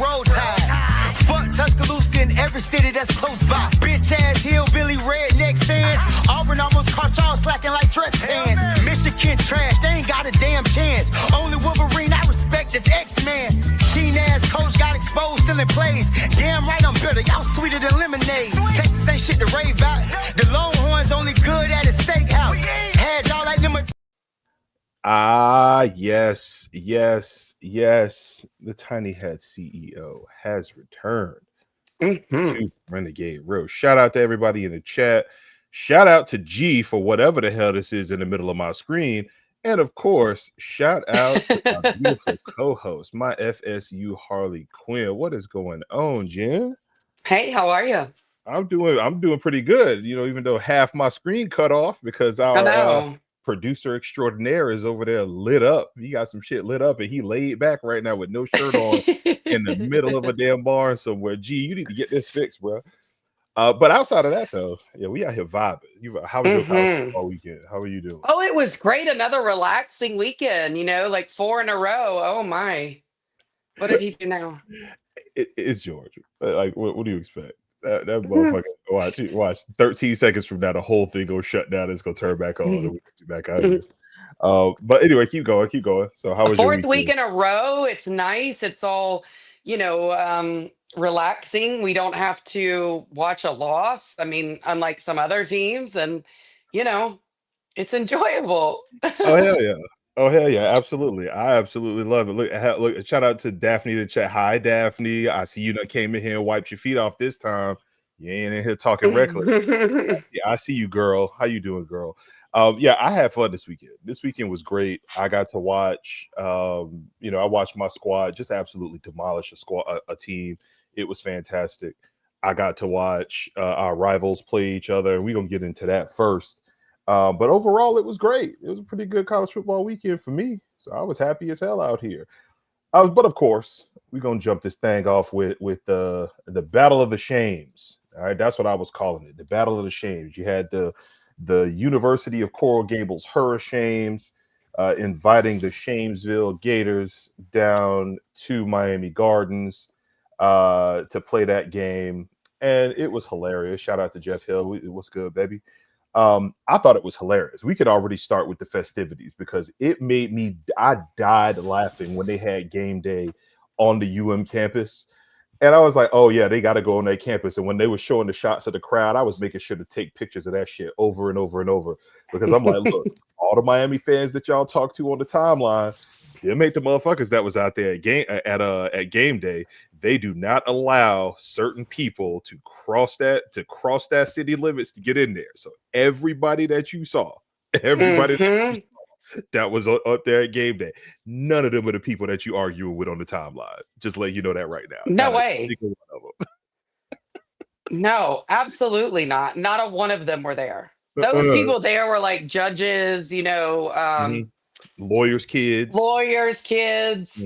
roll tide. Fuck Tuscaloosa in every city that's close by. Bitch ass hillbilly redneck fans. Auburn almost caught y'all slacking like dress pants. Michigan trash, they ain't got a damn chance. Only Wolverine I respect is X-Man. Sheen ass coach got exposed, still in plays. Damn right I'm bitter, y'all sweeter than lemonade. Texas ain't shit to rave about. The Longhorns only good at a steakhouse. Had y'all like them. Yes. The Tiny Hat CEO has returned to Renegade Roast. Shout out to everybody in the chat. Shout out to G for whatever the hell this is in the middle of my screen. And of course, shout out to my beautiful co-host, my FSU Harley Quinn. What is going on, Jen? Hey, how are you? I'm doing pretty good. You know, even though half my screen cut off because our producer extraordinaire is over there lit up. He got some shit lit up and he laid back right now with no shirt on in the middle of a damn barn somewhere. Gee, you need to get this fixed, bro. But outside of that, though, yeah, we out here vibing. How was your college football weekend? How are you doing? Oh, it was great. Another relaxing weekend, like 4 in a row. Oh, my. What did he do now? It's Georgia. Like, what do you expect? That motherfucker, watch 13 seconds from now, the whole thing gonna shut down. It's gonna turn back on and we can be back out here. But anyway, keep going. So how was your fourth week in a row? It's nice. It's all, relaxing. We don't have to watch a loss. I mean, unlike some other teams, and it's enjoyable. Oh hell yeah, absolutely. I absolutely love it. Look, shout out to Daphne in the chat. Hi, Daphne. I see you came in here and wiped your feet off this time. You ain't in here talking reckless. Yeah, I see you, girl. How you doing, girl? Yeah, I had fun this weekend. This weekend was great. I got to watch, I watched my squad just absolutely demolish a team. It was fantastic. I got to watch our rivals play each other, and we're gonna get into that first. But overall, it was great. It was a pretty good college football weekend for me. So I was happy as hell out here. But of course, we're gonna jump this thing off with the Battle of the Shames. All right, that's what I was calling it. The Battle of the Shames. You had the University of Coral Gables Hurricanes inviting the Shamesville Gators down to Miami Gardens to play that game. And it was hilarious. Shout out to Jeff Hill. What's good, baby? I thought it was hilarious. We could already start with the festivities because it made me, I died laughing when they had game day on the UM campus. And I was like, oh yeah, they got to go on their campus. And when they were showing the shots of the crowd, I was making sure to take pictures of that shit over and over and over because I'm like, look, all the Miami fans that y'all talk to on the timeline, they make the motherfuckers that was out there at game day. They do not allow certain people to cross that city limits to get in there. So everybody that you saw, that was up there at game day, none of them are the people that you arguing with on the timeline. Just let you know that right now. No way. No, absolutely not. Not a one of them were there. Those people there were like judges, lawyers' kids.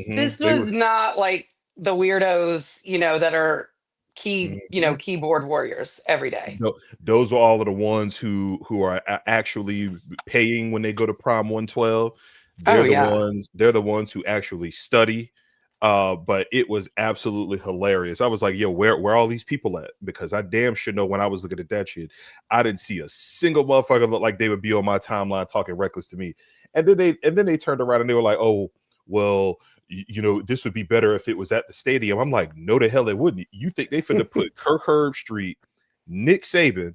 This was not like the weirdos, that are keyboard warriors every day. No, those are all of the ones who are actually paying when they go to Prom 112. They're the ones who actually study. But it was absolutely hilarious. I was like, yo, where all these people at? Because I damn sure know when I was looking at that shit, I didn't see a single motherfucker look like they would be on my timeline talking reckless to me. And then they turned around and they were like, oh, well, this would be better if it was at the stadium. I'm like, no, the hell it wouldn't. You think they finna put Kirk Herbstreit, Nick Saban,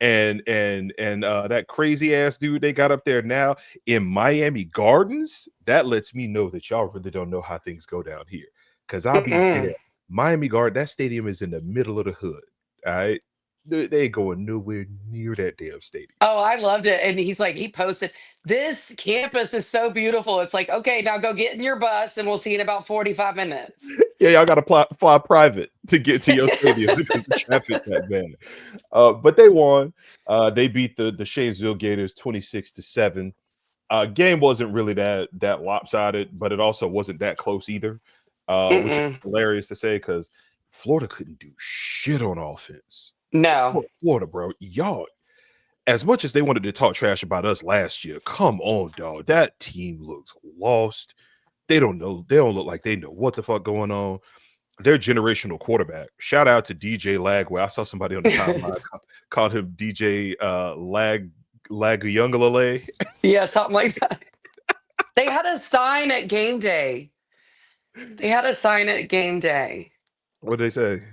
and that crazy ass dude they got up there now in Miami Gardens? That lets me know that y'all really don't know how things go down here. Because I'll be there. Miami Garden, that stadium is in the middle of the hood. All right. They ain't going nowhere near that damn stadium. Oh, I loved it. And he posted, this campus is so beautiful. It's like, okay, now go get in your bus and we'll see you in about 45 minutes. Yeah, y'all got to fly private to get to your stadium because the traffic that bad. But they won. They beat the Shamesville Gators 26-7. Game wasn't really that lopsided, but it also wasn't that close either, which is hilarious to say because Florida couldn't do shit on offense. No. Florida, bro. Y'all, as much as they wanted to talk trash about us last year, come on, dog. That team looks lost. They don't know. They don't look like they know what the fuck going on. Their generational quarterback. Shout out to DJ Lagway. I saw somebody on the timeline called him DJ Laguyungalale. Yeah, something like that. They had a sign at game day. They had a sign at game day. What did they say?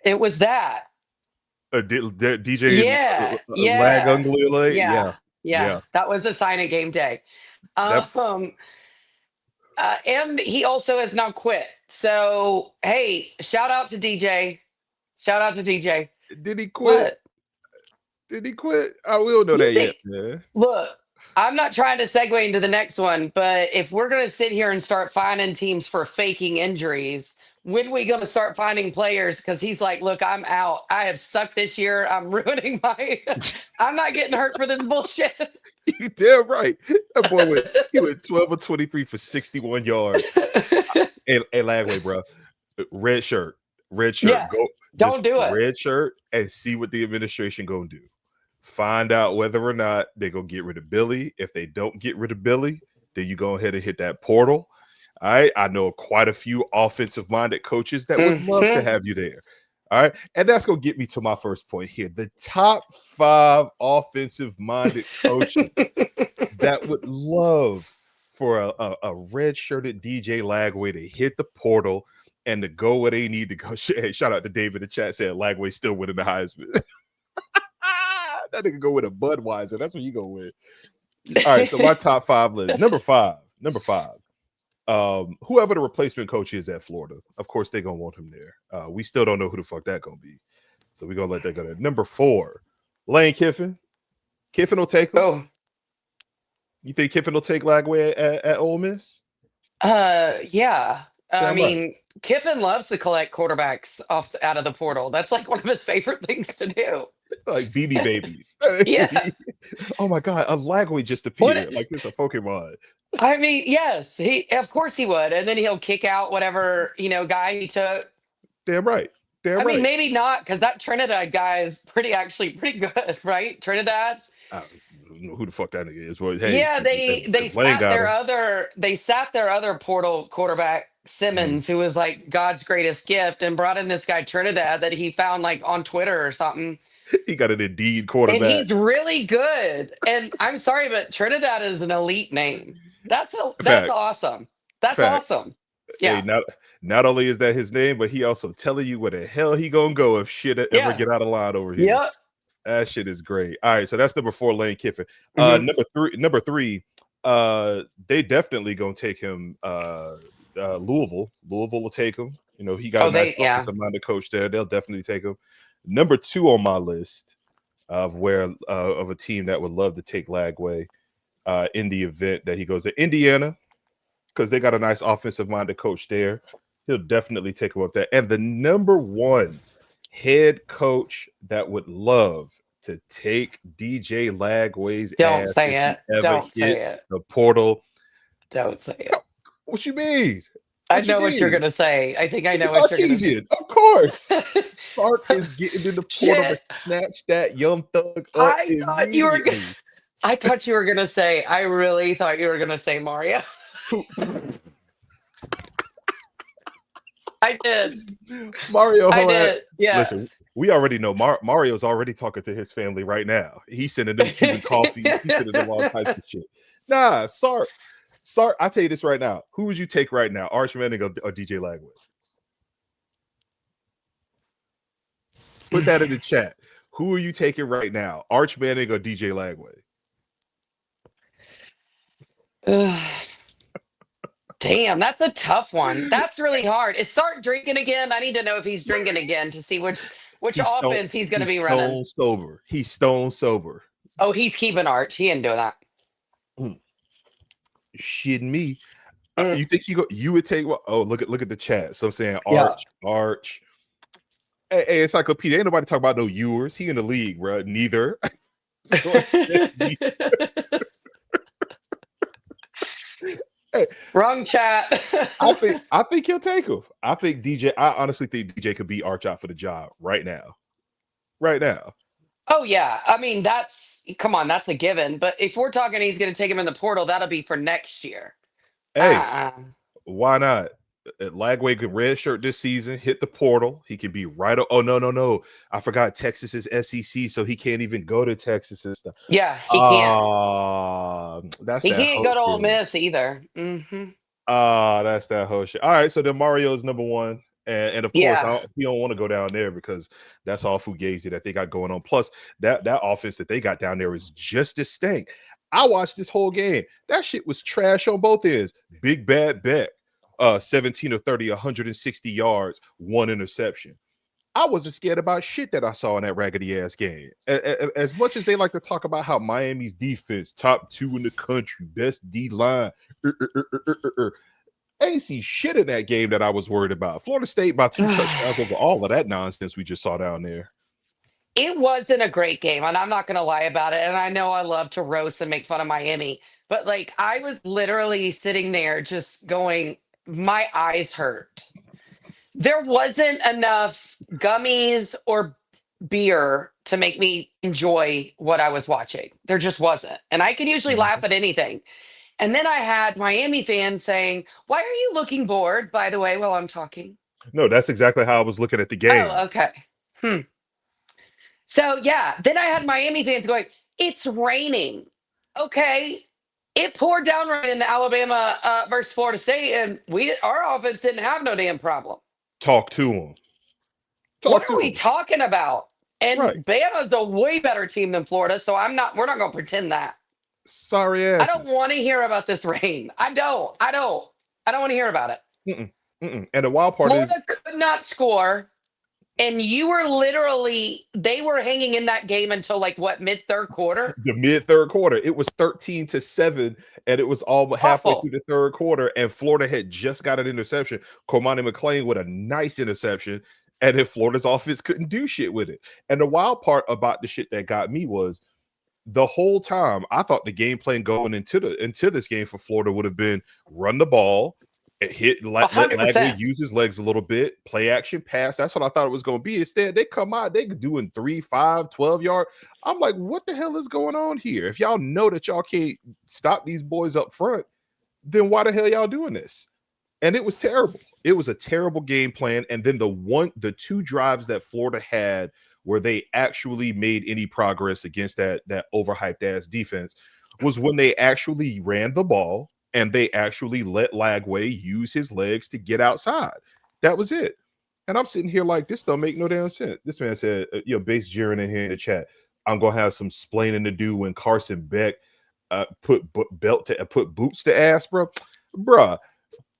It was that. DJ Yeah, Laguyungalale. yeah, Yeah. That was a sign at game day. That- And he also has now quit. So hey, shout out to DJ. Shout out to DJ. Did he quit? What? Did he quit? We don't know You that think- yet, man. Look, I'm not trying to segue into the next one, but if we're going to sit here and start finding teams for faking injuries, when are we going to start finding players? Because he's like, look, I'm out. I have sucked this year. I'm ruining I'm not getting hurt for this bullshit. You damn right. That boy went 12 or 23 for 61 yards. Hey, Lagway, bro. Red shirt. Yeah, Go. don't do it. Red shirt and see what the administration gonna do. Find out whether or not they gonna get rid of Billy. If they don't get rid of Billy, then you go ahead and hit that portal. All right. I know quite a few offensive-minded coaches that would love to have you there. All right. And that's gonna get me to my first point here. The top 5 offensive-minded coaches that would love for a red-shirted DJ Lagway to hit the portal and to go where they need to go. Hey, shout out to Dave in the chat saying Lagway still winning the Heisman. That nigga go with a Budweiser. That's what you go with. All right, so my top 5 list. Number five. Whoever the replacement coach is at Florida, of course they're gonna want him there. We still don't know who the fuck that gonna be, so we're gonna let that go there. Number 4, Lane Kiffin. Kiffin will take him. Oh, You think Kiffin will take Lagway at Ole Miss? yeah. I Damn mean, Kiffin loves to collect quarterbacks out of the portal. That's like one of his favorite things to do. Like BB babies. Yeah. Oh my god, a Lagway just appeared like it's a Pokemon. I mean, yes, of course he would, and then he'll kick out whatever guy he took. Damn right. I mean, maybe not, because that Trinidad guy is actually pretty good, right? Trinidad. I don't know who the fuck that nigga is. Well, hey, Yeah, they sat their other portal quarterback Simmons, who was like God's greatest gift, and brought in this guy Trinidad that he found like on Twitter or something. He got an Indeed quarterback, and he's really good. And I'm sorry, but Trinidad is an elite name. That's awesome. That's Facts. awesome. Yeah. Hey, not only is that his name, but he also telling you where the hell he gonna go if shit ever get out of line over here. Yep. That shit is great. All right, so that's number 4, Lane Kiffin. Number three, they definitely gonna take him. Louisville will take him. He got a nice offensive-minded coach there. They'll definitely take him. Number 2 on my list of a team that would love to take Lagway in the event that he goes to Indiana, because they got a nice offensive-minded coach there. He'll definitely take him up there. And the number 1 head coach that would love to take DJ Lagway's Don't ass say it. Don't say it. The portal. Don't say it. What you mean? I know what you're gonna say. I think I know what you're gonna say. Of course. Sark is getting in the portal to snatch that young thug up. I thought you were gonna say. I really thought you were gonna say Mario. I did. Mario. I did. Yeah. Listen, we already know Mario's already talking to his family right now. He's sending them Cuban coffee. He's sending them all types of shit. Nah, Sark, I'll tell you this right now. Who would you take right now, Arch Manning or DJ Lagway? Put that in the chat. Who are you taking right now, Arch Manning or DJ Lagway? Damn, that's a tough one. That's really hard. Is Sark drinking again? I need to know if he's drinking again to see which offense he's going to be running. He's stone sober. Oh, he's keeping Arch. He didn't do that. Shitting me. You think you would take what? Oh, look at the chat. So I'm saying Arch. Hey, Encyclopedia. Ain't nobody talking about no Ewers. He in the league, bro. Neither. Hey, wrong chat. I think he'll take him. I honestly think DJ could beat Arch out for the job right now. Right now. Oh yeah. I mean, that's a given. But if we're talking he's gonna take him in the portal, that'll be for next year. Hey, why not? Lagway could redshirt this season, hit the portal. He can be right. Oh, no. I forgot Texas is SEC, so he can't even go to Texas and stuff. Yeah, he can't. That's He that can't go to Ole shit. Miss either. That's that whole shit. All right, so then Mario is number one. And of course, Yeah. he don't want to go down there because that's all Fugazi that they got going on. Plus, that offense that they got down there is just as stank. I watched this whole game. That shit was trash on both ends. Big Bad Beck, 17 of 30, 160 yards, 1 interception. I wasn't scared about shit that I saw in that raggedy ass game. As much as they like to talk about how Miami's defense, top 2 in the country, best D line, I ain't see shit in that game that I was worried about. Florida State by 2 touchdowns over all of that nonsense we just saw down there. It wasn't a great game, and I'm not going to lie about it. And I know I love to roast and make fun of Miami, but like I was literally sitting there just going, my eyes hurt. There wasn't enough gummies or beer to make me enjoy what I was watching. There just wasn't. And I can usually laugh at anything. And then I had Miami fans saying, "Why are you looking bored, by the way, while I'm talking?" No, that's exactly how I was looking at the game. Oh, okay. So, yeah, then I had Miami fans going, "It's raining." Okay. It poured down rain in the Alabama versus Florida State, and our offense didn't have no damn problem. Talk to him. What are we talking about? And Right. Bama's a way better team than Florida, so we're not going to pretend that. Sorry ass. I don't want to hear about this rain. I don't want to hear about it. And the wild part Florida could not score, and you were they were hanging in that game until like what, mid-third quarter? The mid-third quarter. It was 13-7, and it was all halfway through the third quarter, and Florida had just got an interception. Cormani McClain with a nice interception, and then Florida's offense couldn't do shit with it. And the wild part about the shit that got me was the whole time I thought the game plan going into this game for Florida would have been run the ball, let Lagway use his legs a little bit, play action pass. That's what I thought it was going to be. Instead, they come out, they doing 3, 5, 12-yard. I'm like, what the hell is going on here? If y'all know that y'all can't stop these boys up front, then why the hell y'all doing this? And it was terrible. It was a terrible game plan. And then the 2 drives that Florida had where they actually made any progress against that overhyped ass defense was when they actually ran the ball and they actually let Lagway use his legs to get outside. That was it. And I'm sitting here like, this don't make no damn sense. This man said, base jeering in here in the chat, I'm going to have some splaining to do when Carson Beck put boots to ass, bro. Bruh,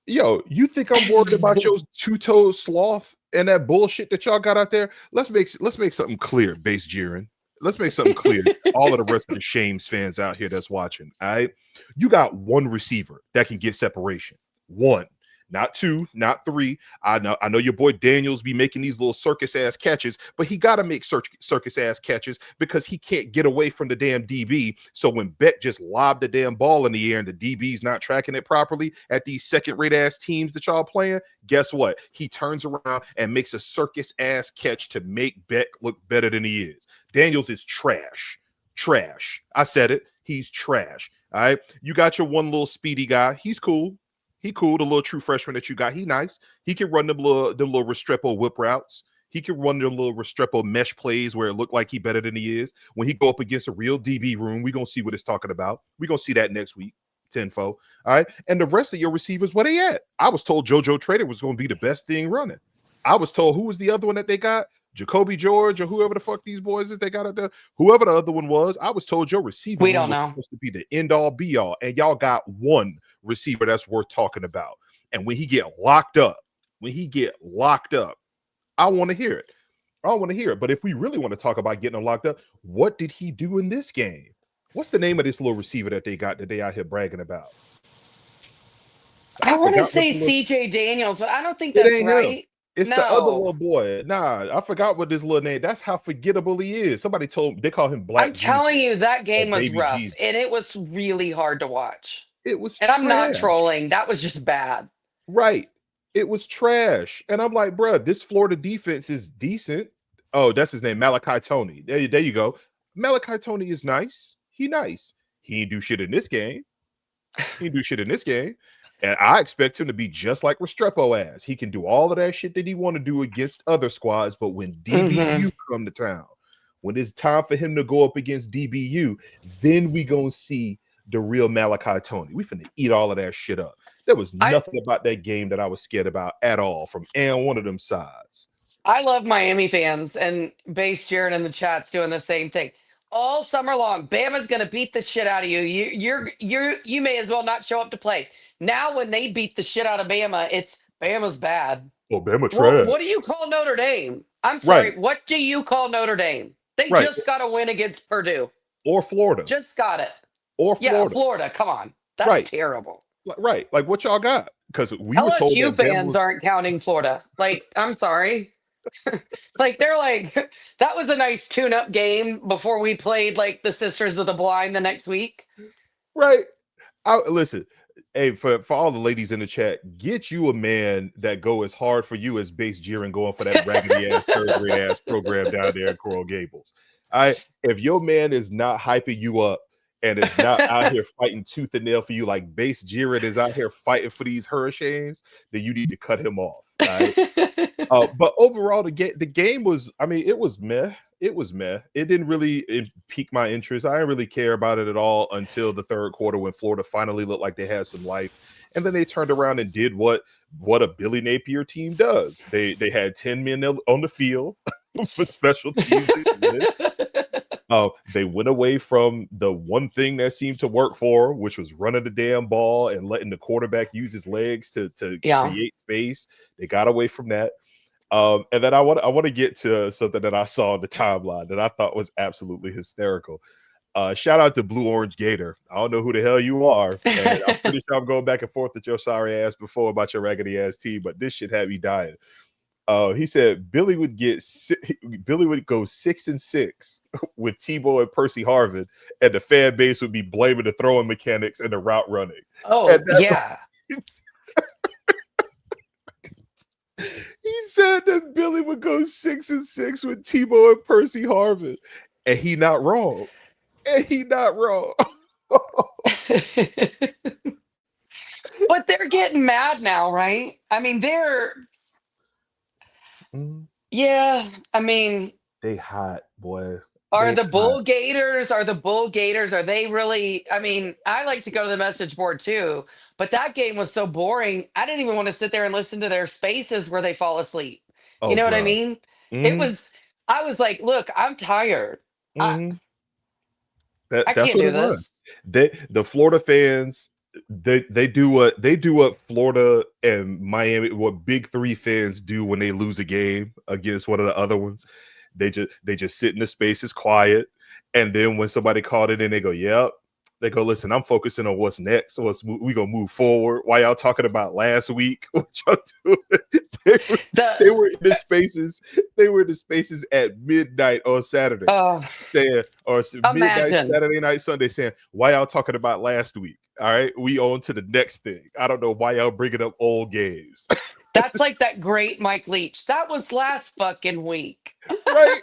yo, you think I'm worried about your 2-toed sloth and that bullshit that y'all got out there? Let's make something clear, base jeering. Let's make something clear. All of the rest of the Shames fans out here that's watching, all right? You got one receiver that can get separation. One, not 2, not 3. I know your boy Daniels be making these little circus ass catches, but he got to make circus ass catches because he can't get away from the damn DB. So when Beck just lobbed the damn ball in the air and the DB's not tracking it properly at these second-rate ass teams that y'all playing, guess what? He turns around and makes a circus ass catch to make Beck look better than he is. Daniels is trash. Trash. I said it. He's trash. All right. You got your one little speedy guy. He's cool. He cool. The little true freshman that you got. He nice. He can run them little Restrepo whip routes. He can run them little Restrepo mesh plays where it looked like he better than he is. When he go up against a real DB room, we're going to see what it's talking about. We're going to see that next week. 10-4. All right. And the rest of your receivers, where they at? I was told JoJo Trader was going to be the best thing running. I was told, who was the other one that they got? Jacoby George or whoever the fuck these boys is they got out there. Whoever the other one was, I was told your receiver we don't know. was supposed to be the end all be all, and y'all got one receiver that's worth talking about. And when he get locked up, I want to hear it. But if we really want to talk about getting him locked up, what did he do in this game? What's the name of this little receiver that they got that they out here bragging about? I want to say CJ Daniels, but I don't think that's right. Him. It's the other little boy. Nah, I forgot what this little name. That's how forgettable he is. Somebody told they call him Black. I'm telling you, that game was rough, and it was really hard to watch. It was, and I'm not trolling. That was just bad. Right. It was trash, and I'm like, bro, this Florida defense is decent. Oh, that's his name, Malachi Tony. There you go. Malachi Tony is nice. He nice. He ain't do shit in this game. He didn't do shit in this game. And I expect him to be just like Restrepo ass. He can do all of that shit that he want to do against other squads, but when DBU come to town, when it's time for him to go up against DBU, then we gonna see the real Malachi Tony. We finna eat all of that shit up. There was nothing about that game that I was scared about at all from one of them sides. I love Miami fans, and Base Jared in the chat's doing the same thing. All summer long, Bama's gonna beat the shit out of you. You may as well not show up to play. Now, when they beat the shit out of Bama, it's Bama's bad. Oh, Bama trash. What do you call Notre Dame? I'm sorry. Right. What do you call Notre Dame? They Right. just got a win against Purdue. Or Florida. Just got it. Or Florida. Yeah, Florida. Come on. That's Right. terrible. Right. Like, what y'all got? Because we were told LSU that Bama fans was- aren't counting Florida. Like, I'm sorry. Like, they're like, that was a nice tune-up game before we played, like, the Sisters of the Blind the next week. Right. Listen, hey, for all the ladies in the chat, get you a man that go as hard for you as Base Jiren going for that raggedy ass third grade ass program down there in Coral Gables. If your man is not hyping you up and is not out here fighting tooth and nail for you like Base Jiren is out here fighting for these hurricanes, then you need to cut him off. Right? But overall, the game was, I mean, it was meh. It was meh. It didn't really pique my interest. I didn't really care about it at all until the third quarter when Florida finally looked like they had some life. And then they turned around and did what a Billy Napier team does. They had 10 men on the field for special teams. They went away from the one thing that seemed to work for them, which was running the damn ball and letting the quarterback use his legs to create space. They got away from that. And then I want to get to something that I saw on the timeline that I thought was absolutely hysterical. Shout out to Blue Orange Gator. I don't know who the hell you are. And I'm pretty sure I'm going back and forth with your sorry ass before about your raggedy ass team, but this shit had me dying. He said Billy would go 6-6 with Tebow and Percy Harvin, and the fan base would be blaming the throwing mechanics and the route running. Oh, yeah. He said that Billy would go 6-6 with Tebow and Percy Harvin, and he not wrong. But they're getting mad now, right? I mean, yeah, I mean, they hot, boy. Are the Bull Gators, are they really, I mean, I like to go to the message board too, but that game was so boring. I didn't even want to sit there and listen to their spaces where they fall asleep. You know what I mean? I was like, look, I'm tired. I That's can't do this. The Florida fans, they do what Florida and Miami, what Big Three fans do when they lose a game against one of the other ones. They just sit in the spaces quiet, and then when somebody called it in, they go, "Yep." They go, "Listen, I'm focusing on what's next. So we gonna move forward." Why y'all talking about last week? What y'all doing? They were in the spaces. They were in the spaces at midnight on Saturday, saying, or midnight Saturday night, Sunday, saying, "Why y'all talking about last week?" All right, we on to the next thing. I don't know why y'all bringing up old games. That's like that great Mike Leach. That was last fucking week. Right.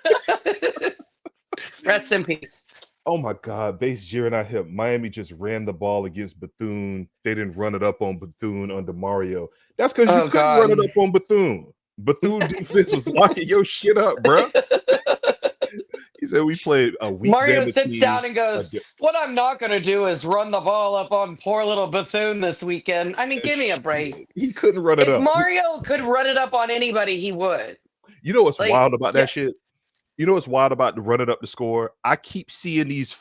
Rest in peace. Oh my God, Base Jiren out here. Miami just ran the ball against Bethune. They didn't run it up on Bethune under Mario. That's because you couldn't run it up on Bethune. Bethune defense was locking your shit up, bro. He said we played a week. Mario sits down and goes, "What I'm not going to do is run the ball up on poor little Bethune this weekend." I mean, give me a break. He couldn't run it up. If Mario could run it up on anybody, he would. You know what's wild about that shit? You know what's wild about the running up the score? I keep seeing these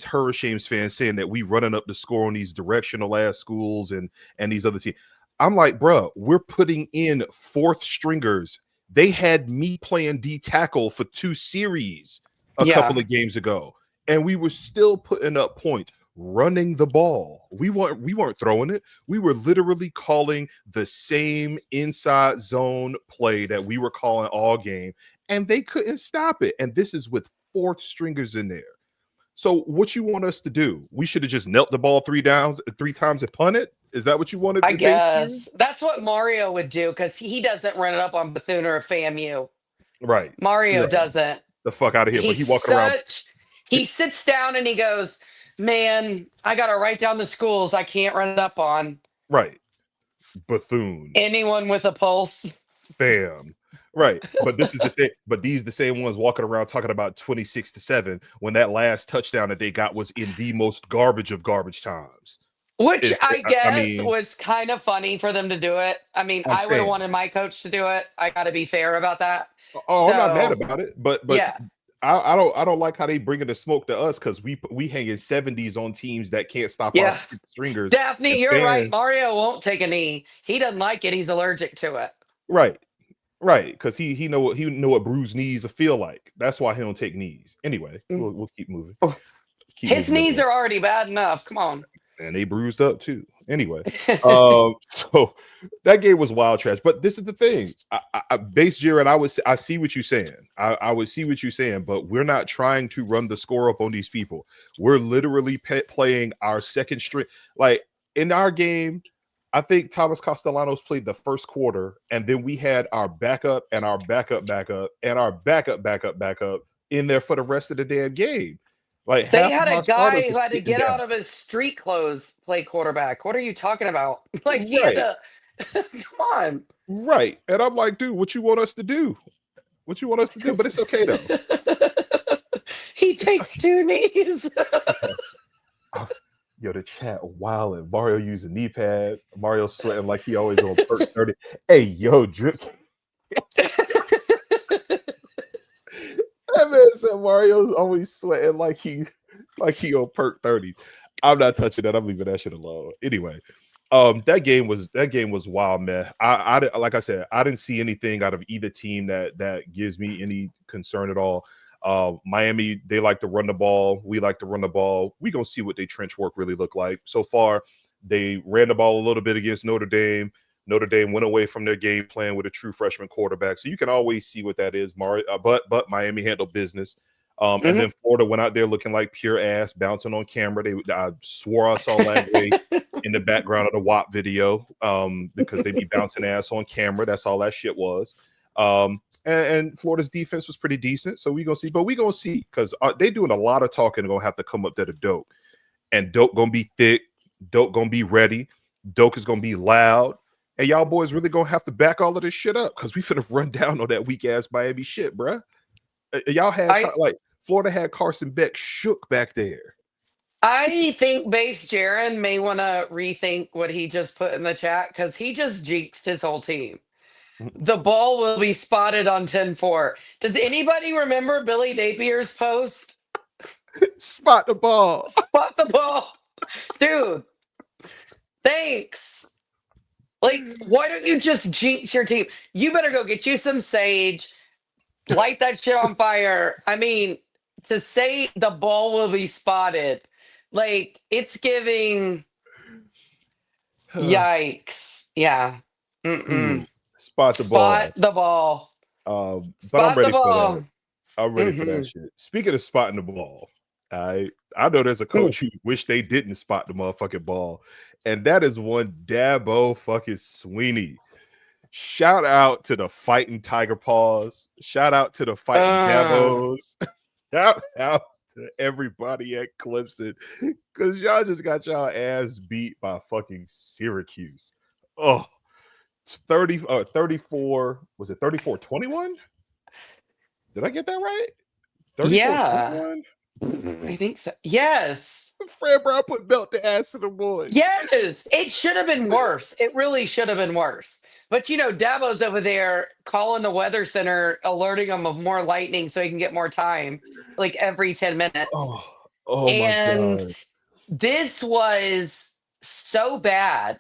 Hurricanes fans saying that we running up the score on these directional ass schools and these other teams. I'm like, bro, we're putting in fourth stringers. They had me playing D tackle for 2 series a couple of games ago, and we were still putting up points, running the ball. We weren't throwing it. We were literally calling the same inside zone play that we were calling all game, and they couldn't stop it. And this is with fourth stringers in there. So what you want us to do? We should have just knelt the ball 3 times and punt it? Is that what you wanted to do? I guess. That's what Mario would do, because he doesn't run it up on Bethune or FAMU. Right. Mario doesn't. The fuck out of here. But he walking around. He sits down and he goes, Man, I got to write down the schools I can't run it up on. Right. Bethune. Anyone with a pulse. Bam. Right. But this is the same, but these the same ones walking around talking about 26-7 when that last touchdown that they got was in the most garbage of garbage times. Which I I guess mean, was kind of funny for them to do it. I mean, I'm I would have saying, wanted my coach to do it. I got to be fair about that. oh, I'm not mad So, about it, but yeah. I don't like how they bringing the smoke to us because we hanging 70s on teams that can't stop our Yeah. stringers. Daphne, And you're right. fans, Mario won't take a knee. He doesn't like it. He's allergic to it. right, right, because he know what bruised knees feel like. That's why he don't take knees. Anyway, we'll keep moving. His knees are already bad enough. Come on. And they bruised up too. Anyway, so that game was wild trash. But this is the thing, base Jared, I see what you're saying. I would see what you're saying, but we're not trying to run the score up on these people. We're literally playing our second string. Like in our game, I think Thomas Castellanos played the first quarter, and then we had our backup and our backup and our backup in there for the rest of the damn game. Like They half had of a our starters guy who was had to sitting get out down. of his street clothes play quarterback. What are you talking about? Like he Right. had to come on. Right. And I'm like, dude, what you want us to do? What you want us to do? But it's okay though. He takes two knees. Yo, the chat wilding. Mario using knee pads. Mario sweating like he always on perk 30. Hey, yo, drip. That man said Mario's always sweating like he on perk 30. I'm not touching that. I'm leaving that shit alone. Anyway, that game was wild, man. I like I said, I didn't see anything out of either team that gives me any concern at all. Miami, they like to run the ball. We like to run the ball. We gonna see what they trench work really look like. So far, they ran the ball a little bit against Notre Dame. Notre Dame went away from their game plan with a true freshman quarterback, so you can always see what that is. But Miami handled business. And then Florida went out there looking like pure ass, bouncing on camera. I swore I saw Langley in the background of the WAP video because they be bouncing ass on camera. That's all that shit was. And Florida's defense was pretty decent, so we gonna see. But we gonna see because they doing a lot of talking. They're gonna have to come up to the dope, and dope gonna be thick. Dope gonna be ready. Dope is gonna be loud. And y'all boys really gonna have to back all of this shit up because we finna run down on that weak ass Miami shit, bruh. Y'all had Florida had Carson Beck shook back there. I think Base Jaron may want to rethink what he just put in the chat because he just jinxed his whole team. The ball will be spotted on 10-4. Does anybody remember Billy Napier's post? Spot the ball. Spot the ball. Dude, thanks. Like, why don't you just jinx your team? You better go get you some sage, light that shit on fire. I mean, to say the ball will be spotted, like, it's giving yikes. Yeah. Spot the ball. Spot the ball. But I'm ready for that. I'm ready for that shit. Speaking of spotting the ball, I know there's a coach who wish they didn't spot the motherfucking ball, and that is one Dabo fucking Sweeney. Shout out to the fighting Tiger Paws. Shout out to the fighting Dabos. Shout out to everybody at Clemson because y'all just got y'all ass beat by fucking Syracuse. Oh, 34. Was it 34-21? Did I get that right? 34-21? Yeah. I think so. Yes. Fred Brown put belt to ass to the boys. Yes. It should have been worse. It really should have been worse. But, you know, Dabo's over there calling the weather center, alerting them of more lightning so he can get more time, like every 10 minutes. Oh and my God. This was so bad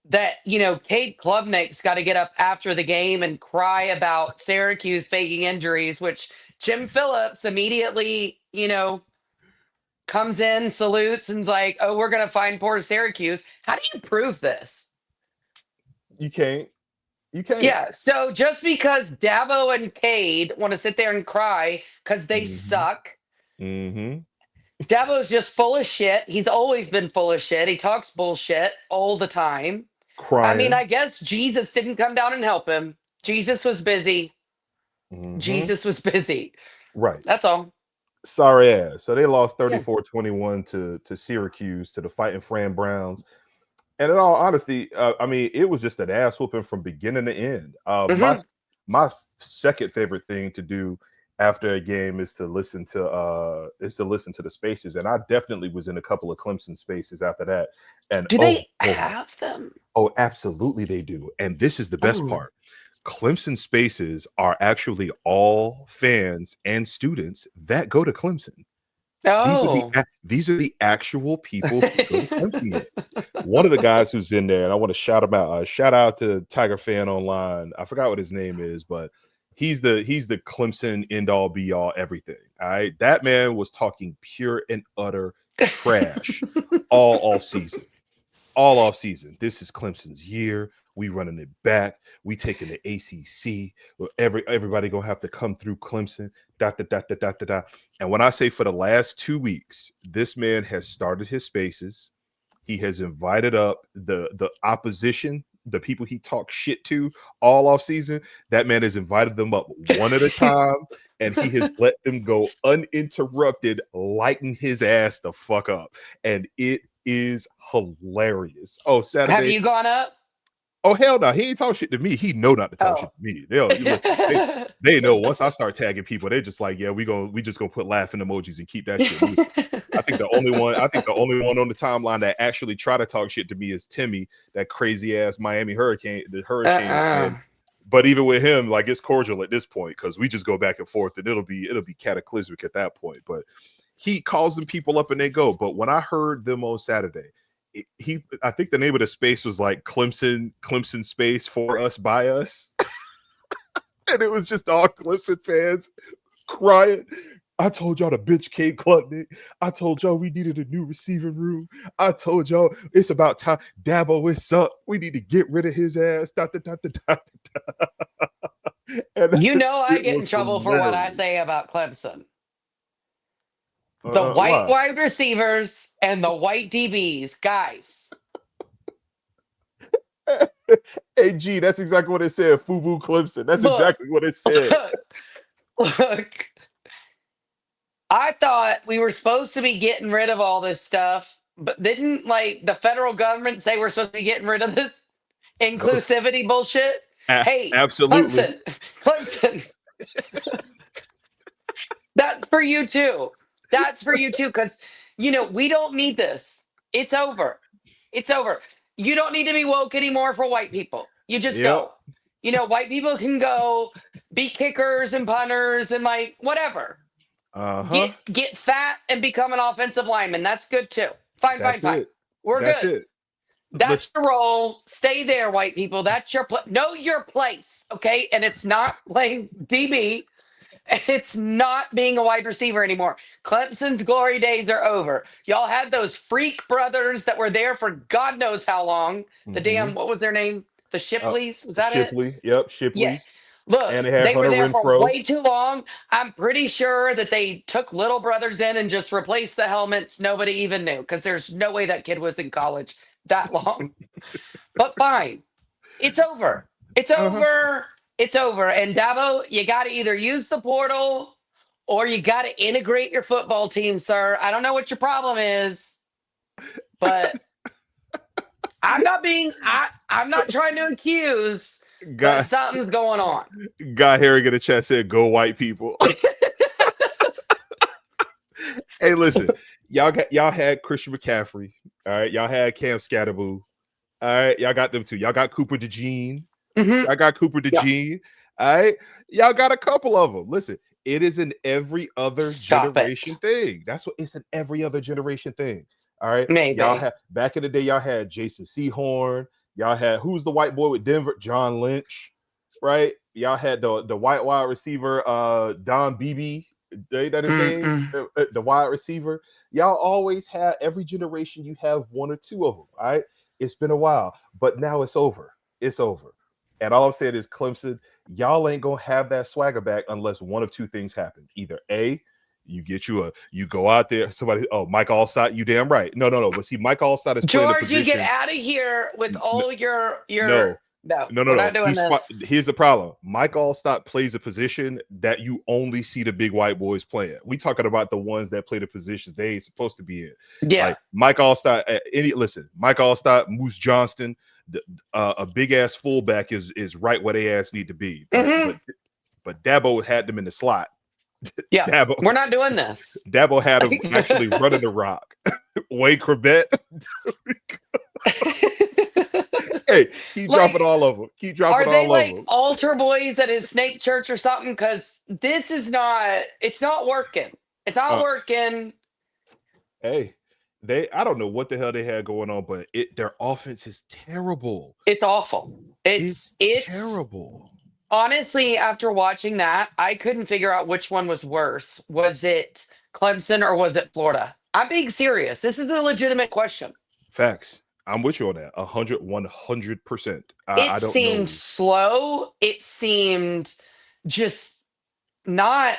that, you know, Cade Klubnik's got to get up after the game and cry about Syracuse faking injuries, which Jim Phillips immediately, you know, comes in, salutes, and's like, oh, we're going to find poor Syracuse. How do you prove this? You can't. You can't. Yeah, so just because Dabo and Cade want to sit there and cry because they suck, Dabo's just full of shit. He's always been full of shit. He talks bullshit all the time. Crying. I mean, I guess Jesus didn't come down and help him. Jesus was busy. Jesus was busy. Right. That's all. Sorry ass. So they lost Yeah. 34-21 to Syracuse, to the Fighting Fran Browns. And in all honesty, I mean, it was just an ass whooping from beginning to end. My second favorite thing to do after a game is to listen to the spaces, and I definitely was in a couple of Clemson spaces after that. And Do oh they boy, have them? oh, absolutely they do. And this is the best Oh. part. Clemson spaces are actually all fans and students that go to Clemson. Oh. These are the actual people who go to Clemson games. One of the guys who's in there, and I want to shout him out. Shout out to Tiger Fan Online. I forgot what his name is, but he's the Clemson end all be all everything. All right, that man was talking pure and utter trash all off season. All off season. This is Clemson's year. We running it back. We taking the ACC. Everybody gonna have to come through Clemson. And when I say for the last 2 weeks, this man has started his spaces. He has invited up the opposition, the people he talks shit to all off season. That man has invited them up one at a time, and he has let them go uninterrupted, lighting his ass the fuck up. And it is hilarious. Oh, Saturday. Have you gone up? Oh, hell no. He ain't talk shit to me. He know not to talk shit to me. They know once I start tagging people, they just like, yeah, we just gonna put laughing emojis and keep that shit moving. I think the only one on the timeline that actually try to talk shit to me is Timmy, that crazy ass Miami Hurricane. But even with him, like, it's cordial at this point because we just go back and forth, and it'll be cataclysmic at that point. But he calls them people up and they go. But when I heard them on Saturday, I think the name of the space was like Clemson space for us by us. And it was just all Clemson fans crying. I told y'all the bitch came Klutnik. I told y'all we needed a new receiving room. I told y'all it's about time. Dabo is up. We need to get rid of his ass. And you know I get in trouble for what I say about Clemson. The white wide receivers and the white DBs, guys. Hey, G, that's exactly what it said. FUBU Clemson. That's exactly what it said. Look, I thought we were supposed to be getting rid of all this stuff, but didn't like the federal government say we're supposed to be getting rid of this inclusivity bullshit? Hey, absolutely. Clemson. That's for you too. That's for you too, because we don't need this. It's over. It's over. You don't need to be woke anymore for white people. You just don't. White people can go be kickers and punters and like whatever. Get fat and become an offensive lineman. That's good too. Fine. We're good. That's your role. Stay there, white people. That's your place. Know your place, okay? And it's not playing DB. It's not being a wide receiver anymore. Clemson's glory days are over. Y'all had those freak brothers that were there for God knows how long. The damn, what was their name? The Shipleys? Was that Shipley. it? Yep, Shipleys. Yeah. Look, and they were there for Renfro. way too long. I'm pretty sure that they took little brothers in and just replaced the helmets. Nobody even knew because there's no way that kid was in college that long. But fine. It's over. It's over. It's over. And Dabo, you got to either use the portal or you got to integrate your football team, sir. I don't know what your problem is, but I'm not trying to accuse, but something's going on. Guy Harry in the chat said, "Go white people." Hey, listen, y'all had Christian McCaffrey. All right, y'all had Cam Scatterboo. All right, y'all got them too. Y'all got Cooper DeJean. I got Cooper DeJean. All right, y'all got a couple of them. Listen, it is an every other generation thing. That's what it's an every other generation thing. All right, maybe y'all had back in the day. Y'all had Jason Sehorn. Y'all had who's the white boy with Denver? John Lynch, right? Y'all had the white wide receiver, Don Beebe. That his name, the wide receiver. Y'all always have every generation. You have one or two of them. All right, it's been a while, but now it's over. It's over. And all I'm saying is, Clemson, y'all ain't gonna have that swagger back unless one of two things happen. Either A, you go out there, somebody, Mike Allstott, you damn right. No. But see, Mike Allstott is George, you get out of here with all your No, No, no, we're no. not doing this. Here's the problem. Mike Allstott plays a position that you only see the big white boys playing. We talking about the ones that play the positions they ain't supposed to be in. Yeah. Like Mike Allstott. Mike Allstott, Moose Johnston, a big ass fullback is right where they ass need to be. But Dabo had them in the slot. Yeah. Dabo, we're not doing this. Dabo had him actually running the rock. Wayne Corbett. Hey, keep dropping all of them. Keep dropping all of them. Are they like altar boys at his snake church or something? Because this is not. It's not working. It's not working. Hey, I don't know what the hell they had going on, but their offense is terrible. It's awful. It's terrible. Honestly, after watching that, I couldn't figure out which one was worse. Was it Clemson or was it Florida? I'm being serious. This is a legitimate question. Facts. I'm with you on that. 100%. It seemed slow. It seemed just not.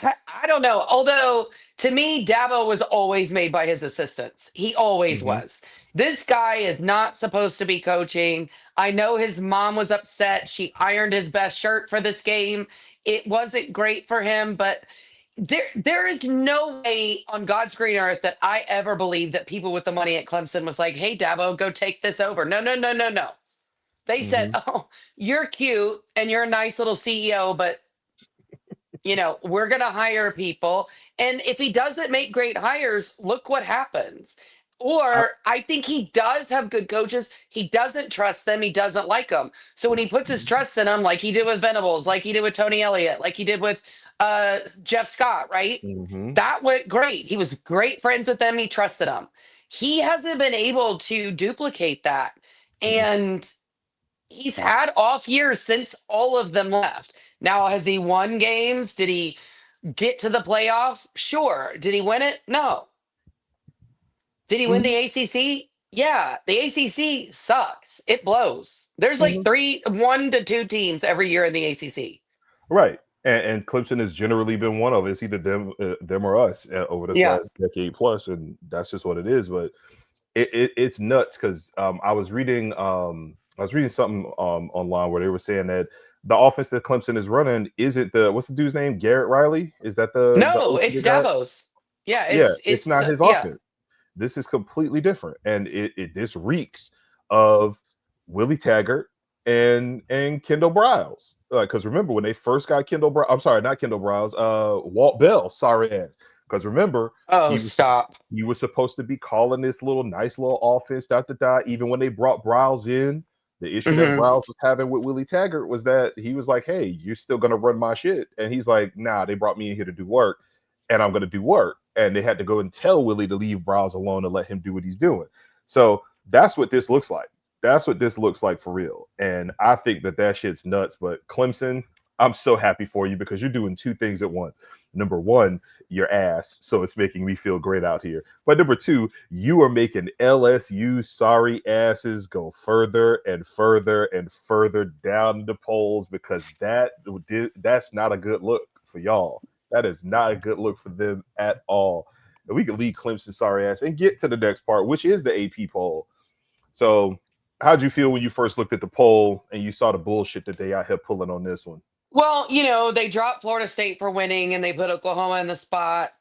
I don't know. Although to me, Dabo was always made by his assistants. He always was. This guy is not supposed to be coaching. I know his mom was upset. She ironed his best shirt for this game. It wasn't great for him, but there is no way on God's green earth that I ever believed that people with the money at Clemson was like, hey, Dabo, go take this over. No. They said, oh, you're cute and you're a nice little CEO, but we're going to hire people. And if he doesn't make great hires, look what happens. Or I think he does have good coaches. He doesn't trust them. He doesn't like them. So when he puts his trust in them, like he did with Venables, like he did with Tony Elliott, like he did with Jeff Scott, right? That went great. He was great friends with them. He trusted them. He hasn't been able to duplicate that. And he's had off years since all of them left. Now, has he won games? Did he get to the playoff? Sure. Did he win it? No. Did he win the ACC? Yeah. The ACC sucks. It blows. There's like 1 to 2 teams every year in the ACC. Right. And Clemson has generally been one of it. It's either them or us over this last decade plus, and that's just what it is. But it's nuts because I was reading something online where they were saying that the offense that Clemson is running isn't what's the dude's name? Garrett Riley? Is that No, it's Dabo's. Yeah, it's not his offense. This is completely different, and this reeks of Willie Taggart and Kendall Briles. Because remember when they first got not Kendall Briles, Walt Bell, sorry ass. Because remember, he was supposed to be calling this nice little offense, even when they brought Briles in. The issue that Briles was having with Willie Taggart was that he was like, hey, you're still going to run my shit. And he's like, nah, they brought me in here to do work, and I'm going to do work. And they had to go and tell Willie to leave Briles alone and let him do what he's doing. So that's what this looks like. That's what this looks like for real. And I think that shit's nuts. But Clemson, I'm so happy for you because you're doing 2 things at once. Number 1, your ass. So it's making me feel great out here. But number 2, you are making LSU sorry asses go further and further and further down the polls because that's not a good look for y'all. That is not a good look for them at all. And we can leave Clemson sorry ass and get to the next part, which is the AP poll. So how'd you feel when you first looked at the poll and you saw the bullshit that they out here pulling on this one? Well, they dropped Florida State for winning and they put Oklahoma in the spot.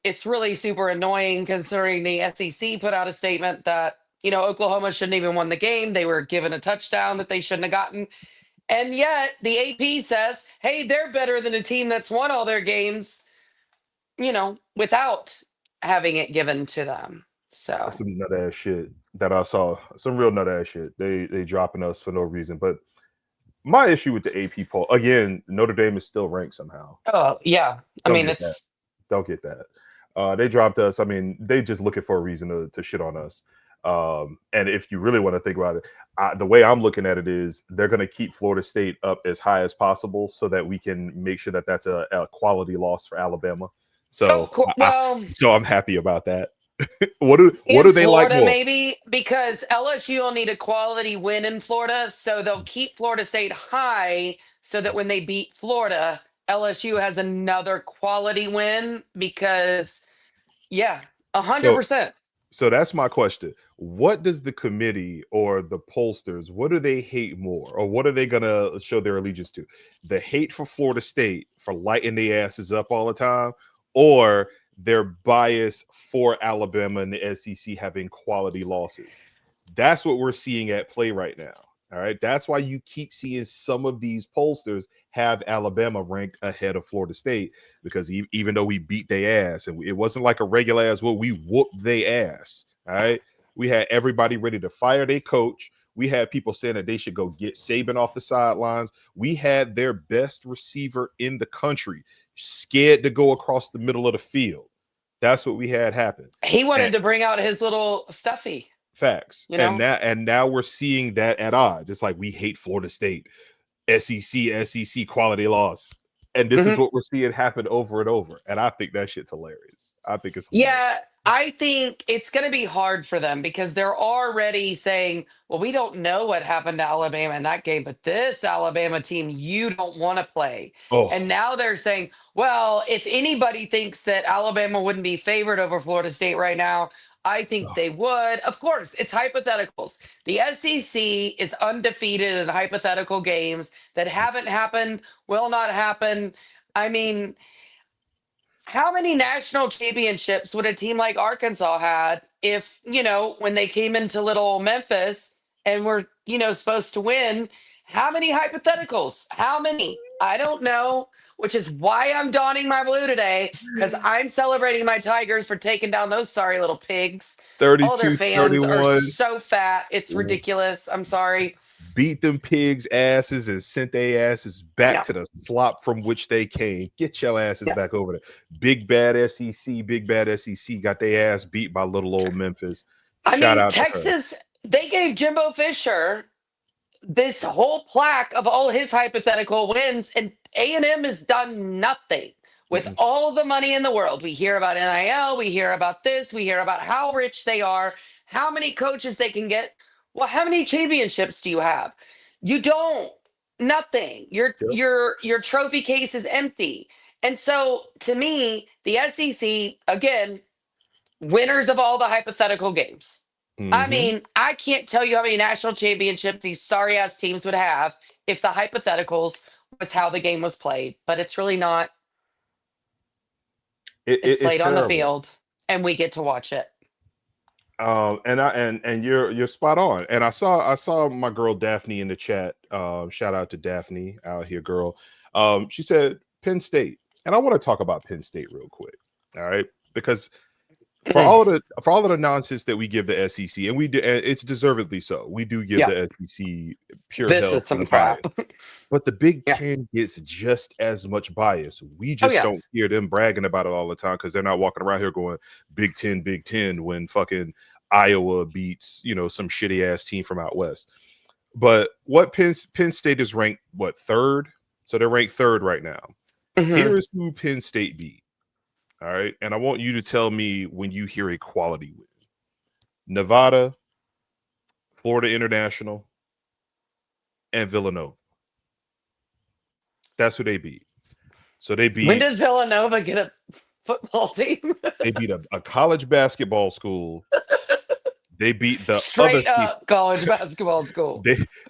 It's really super annoying considering the SEC put out a statement that, Oklahoma shouldn't even won the game. They were given a touchdown that they shouldn't have gotten. And yet the AP says, hey, they're better than a team that's won all their games, without having it given to them. So that's some nut ass shit that I saw. Some real nut ass shit. They dropping us for no reason. But my issue with the AP poll, again, Notre Dame is still ranked somehow. Oh, yeah. Don't get that. They dropped us. I mean, they just looking for a reason to shit on us. And if you really want to think about it, the way I'm looking at it is they're going to keep Florida State up as high as possible so that we can make sure that that's a quality loss for Alabama. So, so I'm happy about that. What do they Florida, like more? Maybe because LSU will need a quality win in Florida, so they'll keep Florida State high so that when they beat Florida, LSU has another quality win because, 100%. So that's my question. What does the committee or the pollsters, what do they hate more? Or what are they going to show their allegiance to? The hate for Florida State for lighting their asses up all the time, or their bias for Alabama and the SEC having quality losses? That's what we're seeing at play right now. All right. That's why you keep seeing some of these pollsters have Alabama ranked ahead of Florida State, because even though we beat their ass, and it wasn't like a regular ass, well, we whooped their ass. All right. We had everybody ready to fire their coach. We had people saying that they should go get Saban off the sidelines. We had their best receiver in the country scared to go across the middle of the field. That's what we had happen. He wanted to bring out his little stuffy. Facts. You know? And now we're seeing that at odds. It's like we hate Florida State, SEC quality loss. And this is what we're seeing happen over and over. And I think that shit's hilarious. I think it's hilarious. Yeah, I think it's going to be hard for them because they're already saying, well, we don't know what happened to Alabama in that game, but this Alabama team you don't want to play. Oh. And now they're saying, well, if anybody thinks that Alabama wouldn't be favored over Florida State right now, I think they would. Of course, it's hypotheticals. The SEC is undefeated in hypothetical games that haven't happened, will not happen. I mean, how many national championships would a team like Arkansas had if, when they came into little Memphis and were, supposed to win? How many hypotheticals? How many? I don't know, which is why I'm donning my blue today, because I'm celebrating my Tigers for taking down those sorry little pigs. 32, All their fans 31. are so fat. It's ridiculous. I'm sorry. Beat them pigs' asses and sent their asses back to the slop from which they came. Get your asses back over there. Big bad SEC got their ass beat by little old Memphis. Shout out Texas, they gave Jimbo Fisher this whole plaque of all his hypothetical wins, and A&M has done nothing with all the money in the world. We hear about NIL, we hear about this, we hear about how rich they are, how many coaches they can get. Well, how many championships do you have? You don't. Nothing. Your trophy case is empty. And so to me, the SEC, again, winners of all the hypothetical games. I mean, I can't tell you how many national championships these sorry ass teams would have if the hypotheticals was how the game was played, but it's really not. It's played on the field, and we get to watch it. And you're spot on. And I saw my girl Daphne in the chat. Shout out to Daphne out here, girl. She said Penn State, and I want to talk about Penn State real quick. All right, because for all of the nonsense that we give the SEC, and we do, and it's deservedly so, we do give the SEC pure hell. This is some crap. But the Big Ten gets just as much bias. We just don't hear them bragging about it all the time because they're not walking around here going Big Ten when fucking Iowa beats some shitty ass team from out west. But what Penn State is ranked third? So they're ranked third right now. Here is who Penn State beat. All right. And I want you to tell me when you hear a quality win. Nevada, Florida International, and Villanova. That's who they beat. So they beat. When did Villanova get a football team? They beat a college basketball school. They beat the straight up college basketball school.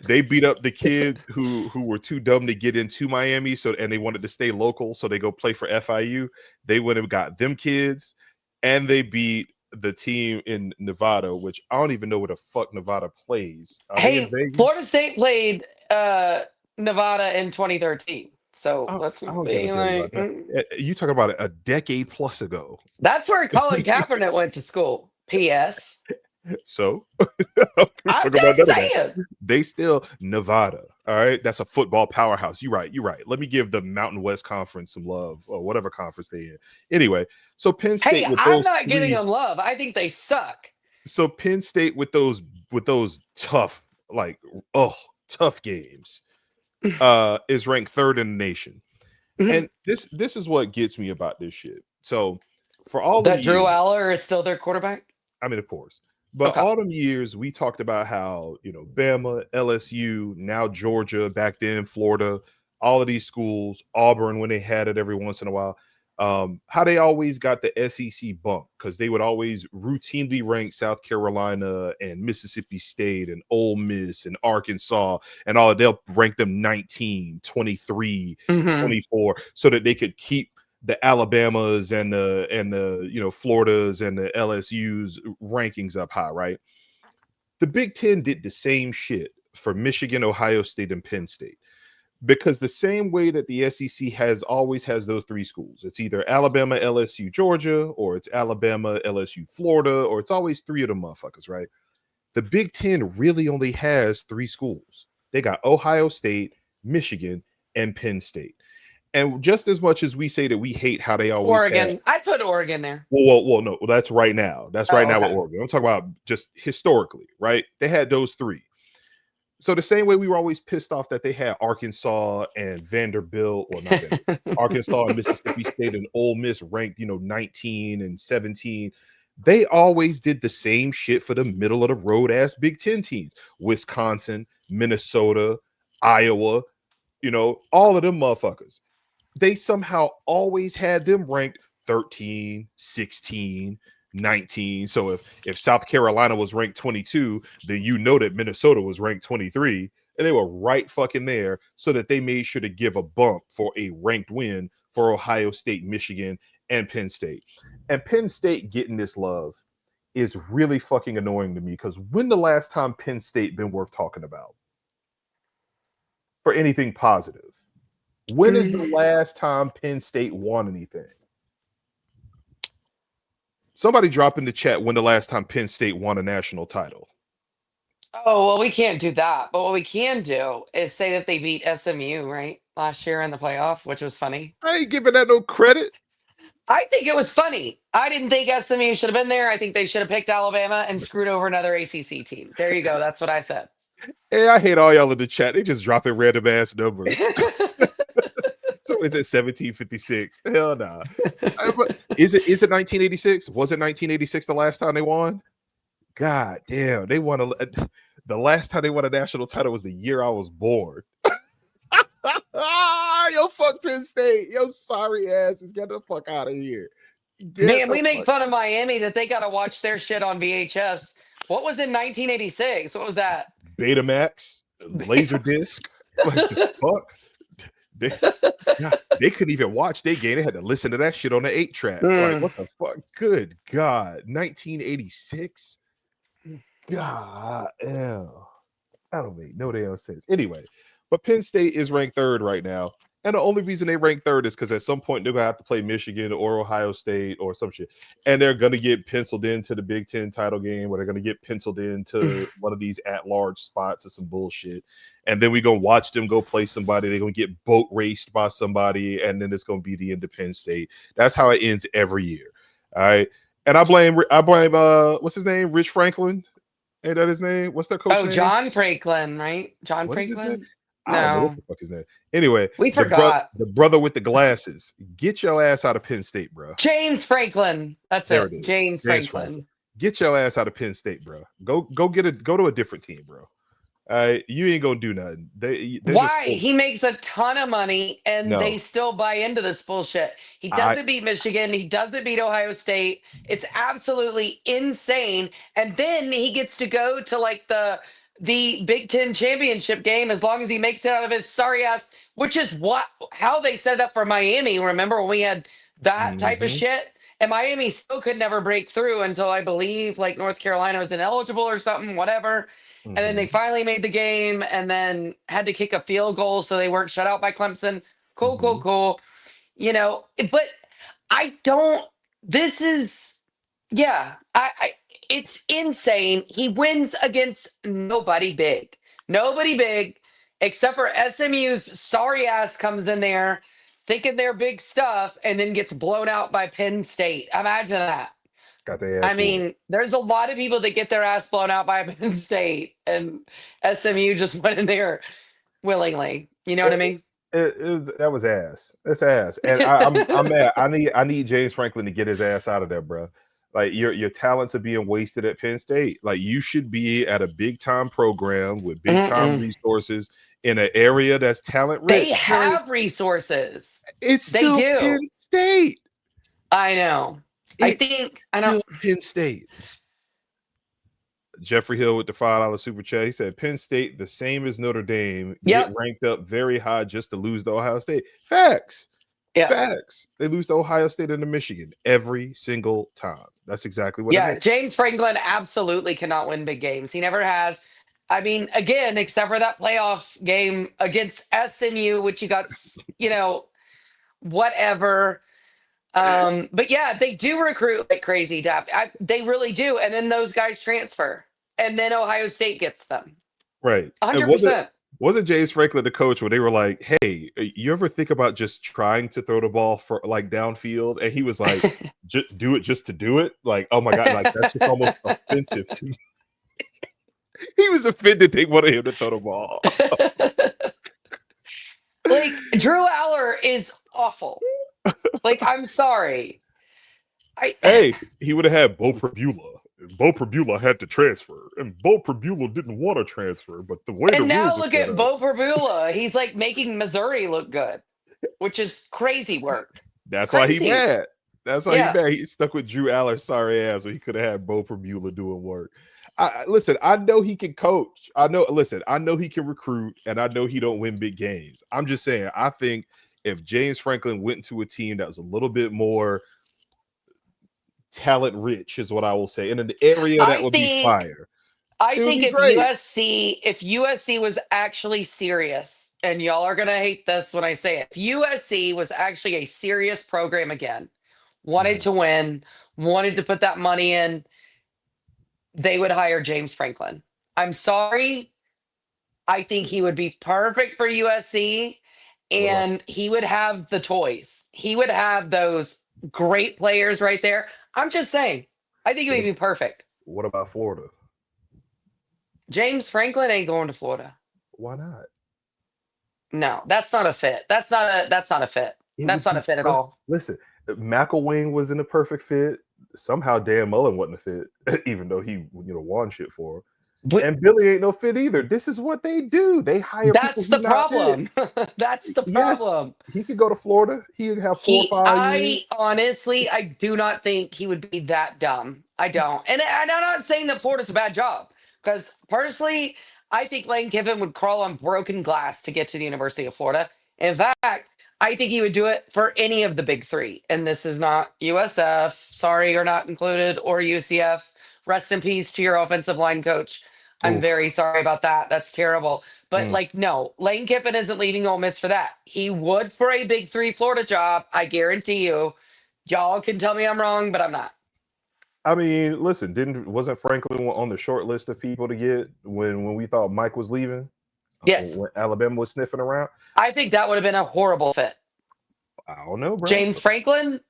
They beat up the kids who were too dumb to get into Miami, and they wanted to stay local, so they go play for FIU. They went and got them kids, and they beat the team in Nevada, which I don't even know where the fuck Nevada plays. Hey, Florida State played Nevada in 2013. So let's be like, you talk about a decade plus ago. That's where Colin Kaepernick went to school. P.S. So I'm just saying. They still Nevada. All right. That's a football powerhouse. You're right. Let me give the Mountain West Conference some love, or whatever conference they in. Anyway, so Penn State. Hey, I'm not giving them love. I think they suck. So Penn State with those tough, tough games, is ranked third in the nation. And this is what gets me about this shit. So for all that Drew Aller is still their quarterback. I mean, of course. But all them years, we talked about how, Bama, LSU, now Georgia, back then Florida, all of these schools, Auburn when they had it every once in a while, how they always got the SEC bump, because they would always routinely rank South Carolina and Mississippi State and Ole Miss and Arkansas and all. They'll rank them 19, 23, 24, so that they could keep the Alabamas and the Floridas and the LSU's rankings up high, right? The Big Ten did the same shit for Michigan, Ohio State, and Penn State. Because the same way that the SEC always has those three schools, it's either Alabama, LSU, Georgia, or it's Alabama, LSU, Florida, or it's always three of them motherfuckers, right? The Big Ten really only has three schools. They got Ohio State, Michigan, and Penn State. And just as much as we say that we hate how they always Oregon. I put Oregon there. Well, no, that's right now. That's right now okay. with Oregon. I'm talking about just historically, right? They had those three. So the same way we were always pissed off that they had Arkansas and Vanderbilt, or not Vanderbilt, Arkansas and Mississippi State and Ole Miss ranked, 19 and 17. They always did the same shit for the middle of the road ass Big Ten teams. Wisconsin, Minnesota, Iowa, all of them motherfuckers. They somehow always had them ranked 13, 16, 19. So if South Carolina was ranked 22, then that Minnesota was ranked 23, and they were right fucking there, so that they made sure to give a bump for a ranked win for Ohio State, Michigan, and Penn State. And Penn State getting this love is really fucking annoying to me, because when the last time Penn State been worth talking about for anything positive? When is the last time Penn State won anything? Somebody drop in the chat when the last time Penn State won a national title. Oh, well, we can't do that. But what we can do is say that they beat SMU, right? Last year in the playoff, which was funny. I ain't giving that no credit. I think it was funny. I didn't think SMU should have been there. I think they should have picked Alabama and screwed over another ACC team. There you go. That's what I said. Hey, I hate all y'all in the chat. They just dropping random ass numbers. So is it 1756? Hell no. Is it 1986? Was it 1986 the last time they won? God damn, they won the last time they won a national title was the year I was born. Yo, fuck Penn State. Yo, sorry asses. Get the fuck out of here. Man, we make fun of Miami that they got to watch their shit on VHS. What was in 1986? What was that? Betamax, Laserdisc. Like the fuck? They couldn't even watch their game. They had to listen to that shit on the 8-track. Like, what the fuck? Good God. 1986? God damn. That don't make no damn sense. Anyway, but Penn State is ranked third right now. And the only reason they rank third is because at some point they're going to have to play Michigan or Ohio State or some shit. And they're going to get penciled into the Big Ten title game, where they're going to get penciled into one of these at-large spots or some bullshit. And then we're going to watch them go play somebody. They're going to get boat raced by somebody, and then it's going to be the end of Penn State. That's how it ends every year. All right. And I blame what's his name? Rich Franklin. Ain't that his name? What's that coach name? John Franklin, right? John Franklin? I don't know what the fuck his name. Anyway, we forgot the brother with the glasses. Get your ass out of Penn State, bro. James Franklin. That's there it. James Franklin. Get your ass out of Penn State, bro. Go to a different team, bro. You ain't gonna do nothing. Why? He makes a ton of money, and they still buy into this bullshit. He doesn't beat Michigan. He doesn't beat Ohio State. It's absolutely insane. And then he gets to go to like the Big Ten championship game as long as he makes it out of his sorry ass, which is how they set it up for Miami. Remember when we had that type of shit? And Miami still could never break through until I believe like North Carolina was ineligible or something, whatever. And then they finally made the game and then had to kick a field goal so they weren't shut out by Clemson. Cool. But I don't, this is, it's insane. He wins against nobody big. Nobody big, except for SMU's sorry ass comes in there thinking they're big stuff and then gets blown out by Penn State. Imagine that. I mean, there's a lot of people that get their ass blown out by Penn State, and SMU just went in there willingly. You know what I mean? That was ass. That's ass. And I'm mad. I need James Franklin to get his ass out of there, bro. Like your talents are being wasted at Penn State. Like you should be at a big time program with big time resources in an area that's talent rich. They have resources. It's still Penn State. I know. I It's think I still don't. Penn State. Jeffrey Hill with the $5 super chat. He said Penn State, the same as Notre Dame, get Yep. ranked up very high just to lose to Ohio State. Facts. Yeah. Facts. They lose to Ohio State and to Michigan every single time. That's exactly what it Yeah. is. James Franklin absolutely cannot win big games. He never has. I mean, again, except for that playoff game against SMU, which you got, whatever. But yeah, they do recruit like crazy, they really do. And then those guys transfer. And then Ohio State gets them. Right. And 100%. wasn't James Franklin the coach where they were like, hey, you ever think about just trying to throw the ball for like downfield? And he was like, just do it just to do it. Like, oh my God, like that's just almost offensive to me. He was offended they wanted him to throw the ball. Like, Drew Aller is awful. Like, I'm sorry. Hey, he would have had Bo Prabula. Bo Prabula had to transfer, and Bo Prabula didn't want to transfer. But the way And the now rules look are set at up, Bo Prabula. He's like making Missouri look good, which is crazy work. that's Crazy. why he mad. That's why Yeah. he mad. He stuck with Drew Aller's sorry ass, so he could have had Bo Prabula doing work. Listen, I know he can coach. I know he can recruit, and I know he don't win big games. I'm just saying, I think if James Franklin went to a team that was a little bit more talent rich, is what I will say, in an area that would be fire. I It would think be if great. USC was actually serious, and y'all are gonna hate this when I say it, if USC was actually a serious program again, wanted to win, wanted to put that money in, they would hire James Franklin. I'm sorry. I think he would be perfect for USC, and he would have the toys. He would have those great players right there. I'm just saying, I think he would be perfect. What about Florida? James Franklin ain't going to Florida. Why not? No, that's not a fit. That's not a fit. That's not a fit at all. Listen, McElwain was in a perfect fit. Somehow Dan Mullen wasn't a fit, even though he won shit for him. And Billy ain't no fit either. This is what they do. They hire That's people the problem. That's the problem. He could go to Florida. He would have 4 or 5 years. Honestly, I do not think he would be that dumb. I don't. And I'm not saying that Florida's a bad job, because personally, I think Lane Kiffin would crawl on broken glass to get to the University of Florida. In fact, I think he would do it for any of the big three. And this is not USF. Sorry, you're not included, or UCF. Rest in peace to your offensive line coach. I'm very sorry about that. That's terrible. But no, Lane Kiffin isn't leaving Ole Miss for that. He would for a big three Florida job. I guarantee you. Y'all can tell me I'm wrong, but I'm not. I mean, listen, wasn't Franklin on the short list of people to get when we thought Mike was leaving? Yes. When Alabama was sniffing around? I think that would have been a horrible fit. I don't know, bro. James Franklin?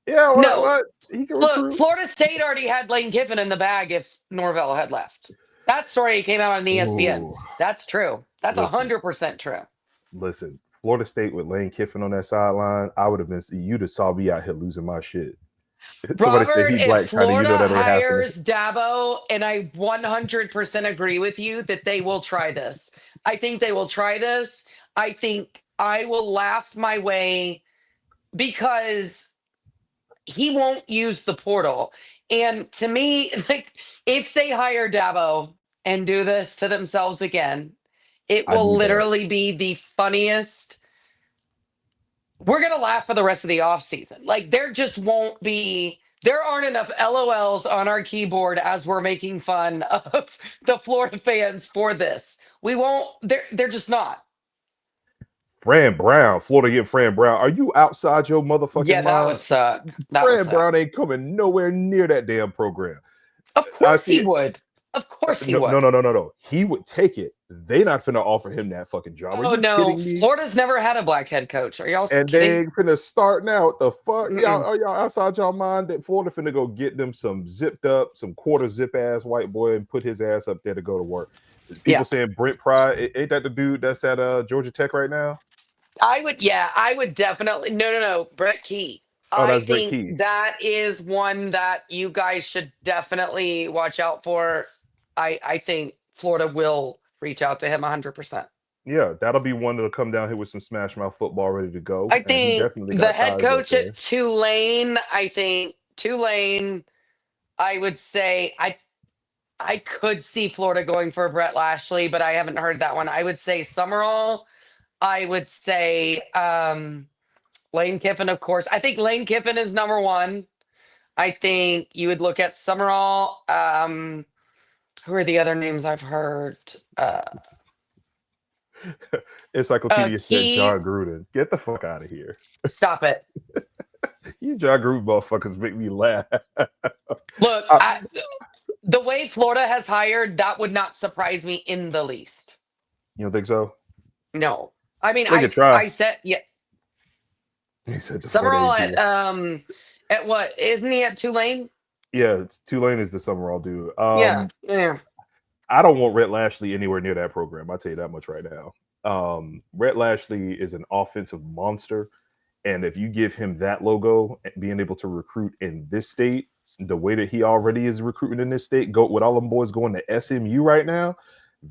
Yeah, what? He can Look, recruit. Florida State already had Lane Kiffin in the bag if Norvell had left. That story came out on ESPN. Ooh. That's true. That's 100% true. Listen, Florida State with Lane Kiffin on that sideline, I would have been. You'd have saw me out here losing my shit. Robert, if Florida hires Dabo, and I 100% agree with you that they will try this. I think they will try this. I think I will laugh my way, because he won't use the portal. And to me, like, if they hire Dabo and do this to themselves again, it will literally be the funniest. We're going to laugh for the rest of the offseason. Like, there aren't enough LOLs on our keyboard as we're making fun of the Florida fans for this. We won't, they're just not. Fran Brown, Florida get Fran Brown. Are you outside your motherfucking mind? Yeah, that would suck. Fran Brown ain't coming nowhere near that damn program. Of course he would. Of course he would. No. He would take it. They not finna offer him that fucking job. Oh no, Florida's never had a black head coach. Are y'all and kidding? They ain't finna start now. What the fuck? Y'all outside y'all mind that Florida finna go get them some zipped up, some quarter zip ass white boy and put his ass up there to go to work. People saying Brent Pry, ain't that the dude that's at Georgia Tech right now? I would definitely. No. Brett Key. I think that is one that you guys should definitely watch out for. I think Florida will reach out to him 100%. Yeah, that'll be one that'll come down here with some smash mouth football ready to go. I And he think definitely the got head ties up coach there. at Tulane, I would say I could see Florida going for Brett Lashley, but I haven't heard that one. I would say Summerall. I would say Lane Kiffin, of course. I think Lane Kiffin is number one. I think you would look at Summerall. Who are the other names I've heard? Encyclopedia said Key. John Gruden. Get the fuck out of here. Stop it. You John Gruden motherfuckers make me laugh. Look, the way Florida has hired, that would not surprise me in the least. You don't think so? No. I mean, They could try. I said, yeah. He said the Summerall Florida at what? Isn't he at Tulane? Yeah, Tulane is the Summerall dude. Yeah. I don't want Rhett Lashley anywhere near that program. I'll tell you that much right now. Rhett Lashley is an offensive monster. And if you give him that logo, being able to recruit in this state, the way that he already is recruiting in this state, go with all them boys going to SMU right now,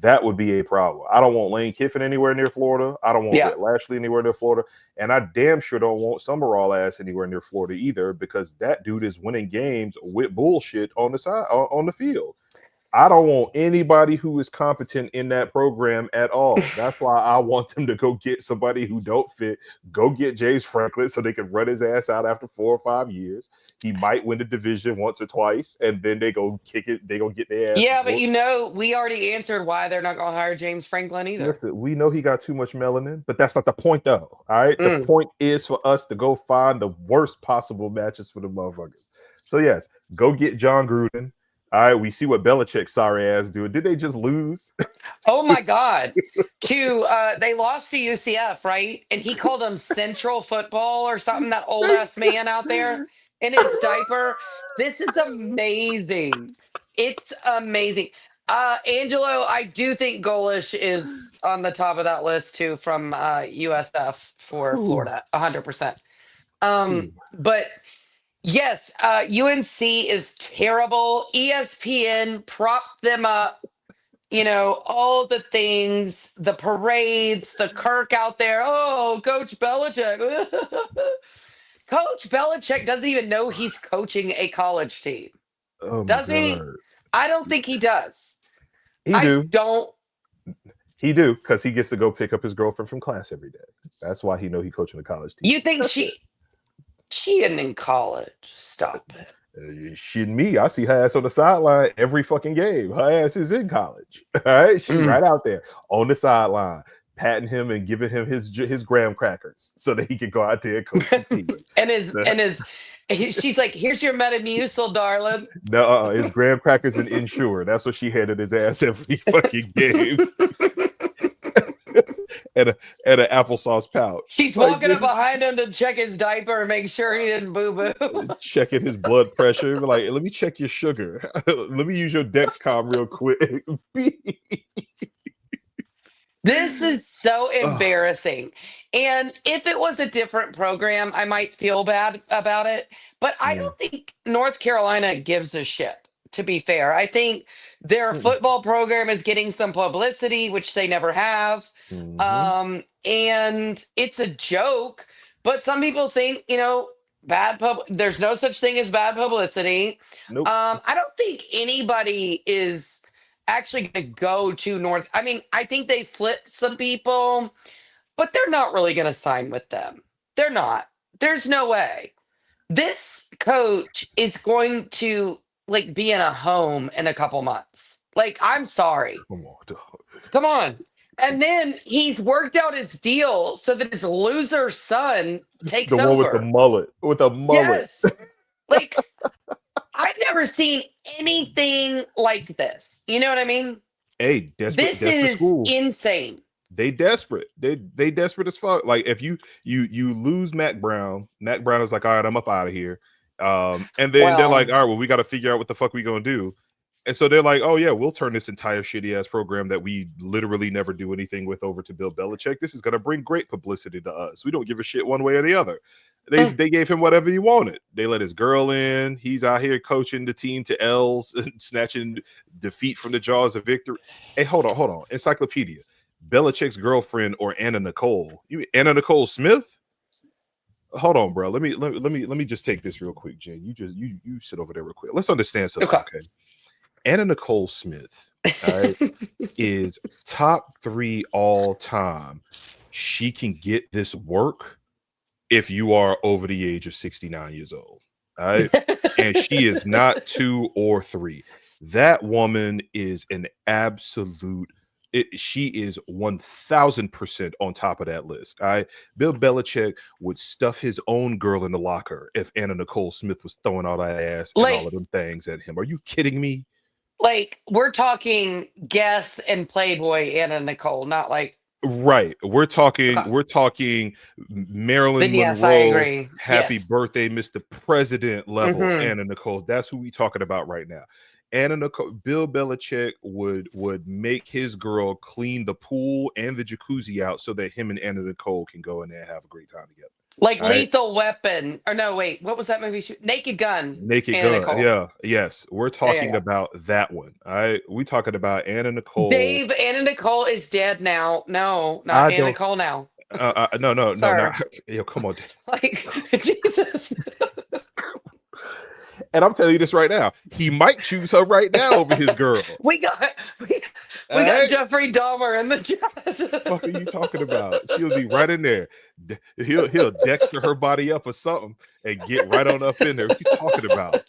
that would be a problem. I don't want Lane Kiffin anywhere near Florida. I don't want Rhett Lashley anywhere near Florida. And I damn sure don't want Summerall ass anywhere near Florida either, because that dude is winning games with bullshit on the side on the field. I don't want anybody who is competent in that program at all. That's why I want them to go get somebody who don't fit. Go get James Franklin so they can run his ass out after 4 or 5 years. He might win the division once or twice, and then they go kick it. They gonna get their ass. Yeah, but we already answered why they're not gonna hire James Franklin either. Listen, we know he got too much melanin, but that's not the point, though. All right, the point is for us to go find the worst possible matches for the motherfuckers. So yes, go get John Gruden. All right, we see what Belichick's sorry ass doing. Did they just lose? Oh my God! They lost to UCF, right? And he called them Central Football or something. That old ass man out there in his diaper. This is amazing. It's amazing. Angelo, I do think Golish is on the top of that list too from USF for Florida, 100%. But. Yes, UNC is terrible. ESPN propped them up, all the things, the parades, the Kirk out there. Oh, Coach Belichick. Coach Belichick doesn't even know he's coaching a college team. Does he? I don't think he does. He do, because he gets to go pick up his girlfriend from class every day. That's why he know he coaching a college team. You think she isn't in college? Stop it. Shitting me. I see her ass on the sideline every fucking game. Her ass is in college. All right, she's right out there on the sideline, patting him and giving him his graham crackers so that he can go out there and coach the team. She's like, "Here's your Metamucil, darling." No, his graham crackers and Ensure. That's what she handed his ass every fucking game. and an applesauce pouch. She's walking up behind him to check his diaper and make sure he didn't boo-boo. Checking his blood pressure. Like, let me check your sugar. Let me use your Dexcom real quick. This is so embarrassing. And if it was a different program, I might feel bad about it. But I don't think North Carolina gives a shit, to be fair. I think their football program is getting some publicity, which they never have. And it's a joke. But some people think, there's no such thing as bad publicity. Nope. I don't think anybody is actually going to go to North. I mean, I think they flipped some people, but they're not really going to sign with them. They're not. There's no way. This coach is going to be in a home in a couple months. I'm sorry. Come on, dog. Come on. And then he's worked out his deal so that his loser son takes over. The one with the mullet. Yes. I've never seen anything like this. You know what I mean? Hey, this is school. Insane. They desperate. They desperate as fuck. Like, if you lose Mac Brown is like, all right, I'm up out of here. And then they're like, all right, well, we got to figure out what the fuck we gonna do. And so they're like, oh yeah, we'll turn this entire shitty ass program that we literally never do anything with over to Bill Belichick. This is gonna bring great publicity to us. We don't give a shit one way or the other. They gave him whatever he wanted. They let his girl in. He's out here coaching the team to L's, snatching defeat from the jaws of victory. Hey, hold on. Encyclopedia. Belichick's girlfriend or Anna Nicole? You Anna Nicole Smith? Hold on, bro. Let me just take this real quick, Jay. You sit over there real quick. Let's understand something, okay? Anna Nicole Smith, all right, is top 3 all time. She can get this work if you are over the age of 69 years old. All right. And she is not 2 or 3. That woman is an absolute. She is 1000% on top of that list. All right. Bill Belichick would stuff his own girl in the locker if Anna Nicole Smith was throwing all that ass and all of them things at him. Are you kidding me? Like, we're talking Guess and Playboy Anna Nicole, not like. Right. We're talking Marilyn Then yes, Monroe, I agree. happy Yes. birthday, Mr. President level Anna Nicole. That's who we talking about right now. Anna Nicole, Bill Belichick would make his girl clean the pool and the jacuzzi out so that him and Anna Nicole can go in there and have a great time together. Like Lethal Weapon. Or no, wait, what was that movie? Naked Gun. Naked Anna Gun. Nicole. Yeah. Yes. We're talking about that one. All right. We talking about Anna Nicole. Dave, Anna Nicole is dead now. No, not Anna Nicole now. No. Yo, come on. Like, Jesus. And I'm telling you this right now. He might choose her right now over his girl. We got Jeffrey Dahmer in the chat. What are you talking about? She'll be right in there. He'll Dexter her body up or something and get right on up in there. What you talking about?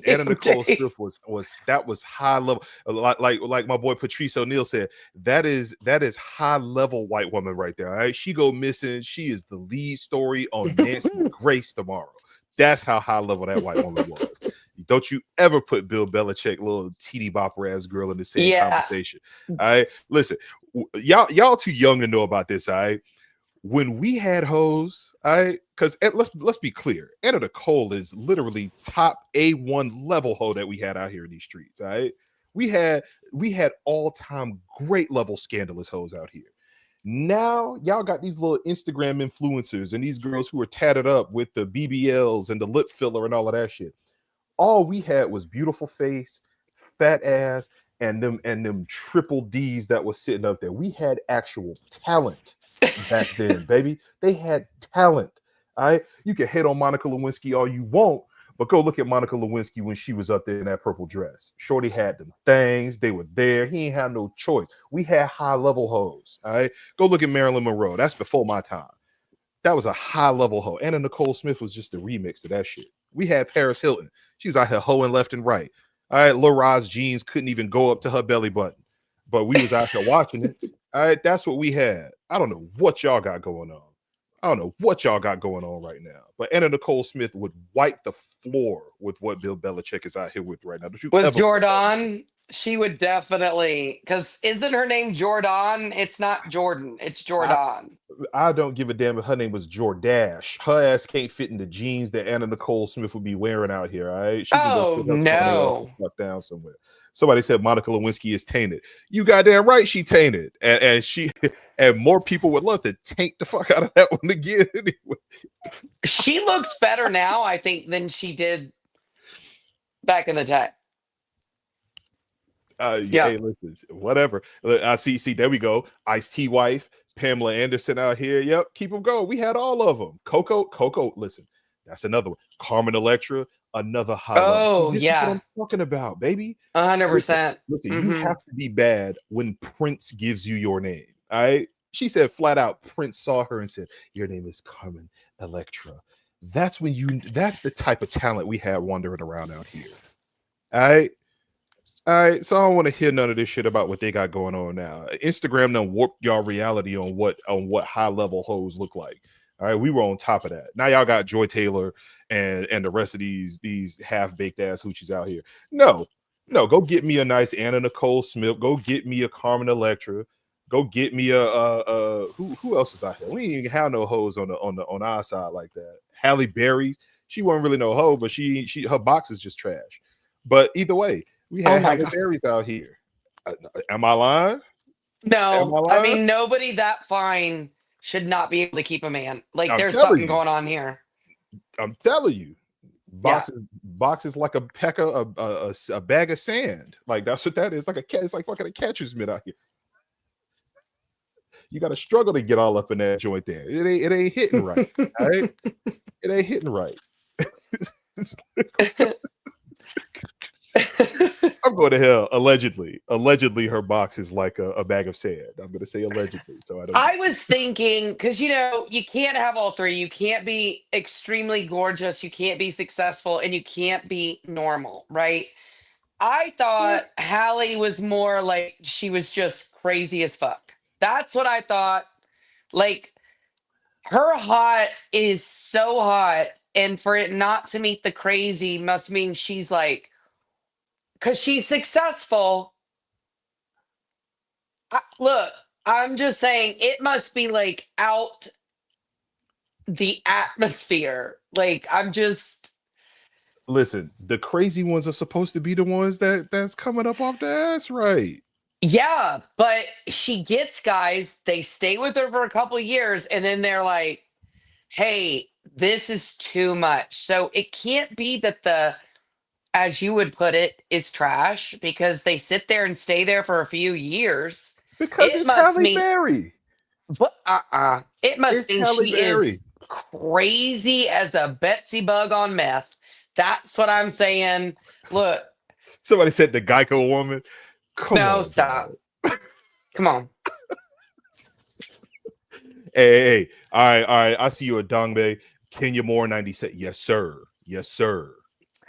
Anna Nicole Smith was high level. Like my boy Patrice O'Neal said, that is high level white woman right there. All right. She go missing. She is the lead story on Nancy Grace tomorrow. That's how high level that white woman was. Don't you ever put Bill Belichick, little teeny bopper ass girl, in the same conversation. All right. Listen, y'all too young to know about this. All right. When we had hoes, all right, because let's be clear, Anna Nicole is literally top A1 level hoe that we had out here in these streets. All right. We had all-time great level scandalous hoes out here. Now y'all got these little Instagram influencers and these girls who are tatted up with the BBLs and the lip filler and all of that shit. All we had was beautiful face, fat ass, and them triple D's that was sitting up there. We had actual talent back then, baby. They had talent. All right. You can hate on Monica Lewinsky all you want, but go look at Monica Lewinsky when she was up there in that purple dress. Shorty had them things. They were there. He ain't had no choice. We had high-level hoes. All right. Go look at Marilyn Monroe. That's before my time. That was a high-level hoe. Anna Nicole Smith was just the remix to that shit. We had Paris Hilton. She was out here hoeing left and right. All right. Lil Ra's jeans couldn't even go up to her belly button, but we was out here watching it. All right. That's what we had. I don't know what y'all got going on. Right now. But Anna Nicole Smith would wipe the floor with what Bill Belichick is out here with right now. With Jordan, she would definitely, because isn't her name Jordan? It's not Jordan. It's Jordan. I don't give a damn if her name was Jordash. Her ass can't fit in the jeans that Anna Nicole Smith would be wearing out here. All right. She no. Fuck down somewhere. Somebody said Monica Lewinsky is tainted. You goddamn right, she tainted, and she and more people would love to taint the fuck out of that one again. Anyway, she looks better now, I think, than she did back in the day. Hey, listen, whatever. I see. There we go. Ice-T wife, Pamela Anderson out here. Yep, keep them going. We had all of them. Coco. Listen, that's another one. Carmen Electra. Another high level. This is what I'm talking about, baby. 100%. Listen, you have to be bad when Prince gives you your name. All right. She said flat out, Prince saw her and said, "Your name is Carmen Electra." That's the type of talent we had wandering around out here. All right. So I don't want to hear none of this shit about what they got going on now. Instagram done warped y'all reality on what high level hoes look like. All right, we were on top of that. Now y'all got Joy Taylor and the rest of these half-baked ass hoochies out here. No, go get me a nice Anna Nicole Smith. Go get me a Carmen Electra. Go get me a who else is out here? We ain't even have no hoes on our side like that. Halle Berry, she wasn't really no hoe, but she her box is just trash. But either way, we had Halle Berry's out here. Am I lying? No, I mean nobody that fine should not be able to keep a man. Like there's something going on here. I'm telling you, boxes like a peck of a bag of sand. Like that's what that is. Like it's like fucking a catcher's mitt out here. You got to struggle to get all up in that joint there. It ain't hitting right. All right, it ain't hitting right. I'm going to hell. Allegedly, her box is like a bag of sand. I'm going to say allegedly, so I don't. I was thinking, because you can't have all three. You can't be extremely gorgeous, you can't be successful, and you can't be normal, right? I thought Hallie was more like she was just crazy as fuck. That's what I thought. Like, her hot is so hot, and for it not to meet the crazy must mean she's like, because she's successful. Look, I'm just saying it must be like out the atmosphere. Like, I'm just. Listen, the crazy ones are supposed to be the ones that's coming up off the ass, right? Yeah, but she gets guys, they stay with her for a couple years, and then they're like, hey, this is too much. So it can't be that as you would put it, is trash because they sit there and stay there for a few years. Because It it's must Halle mean Berry. what? It must It's mean Halle she Berry. is crazy as a Betsy bug on meth. That's what I'm saying. Look, Somebody said the Geico woman. Come no, on, stop. dog. Come on. Hey. All right. I see you at Dongbae. Kenya Moore 97. Yes, sir. Yes, sir.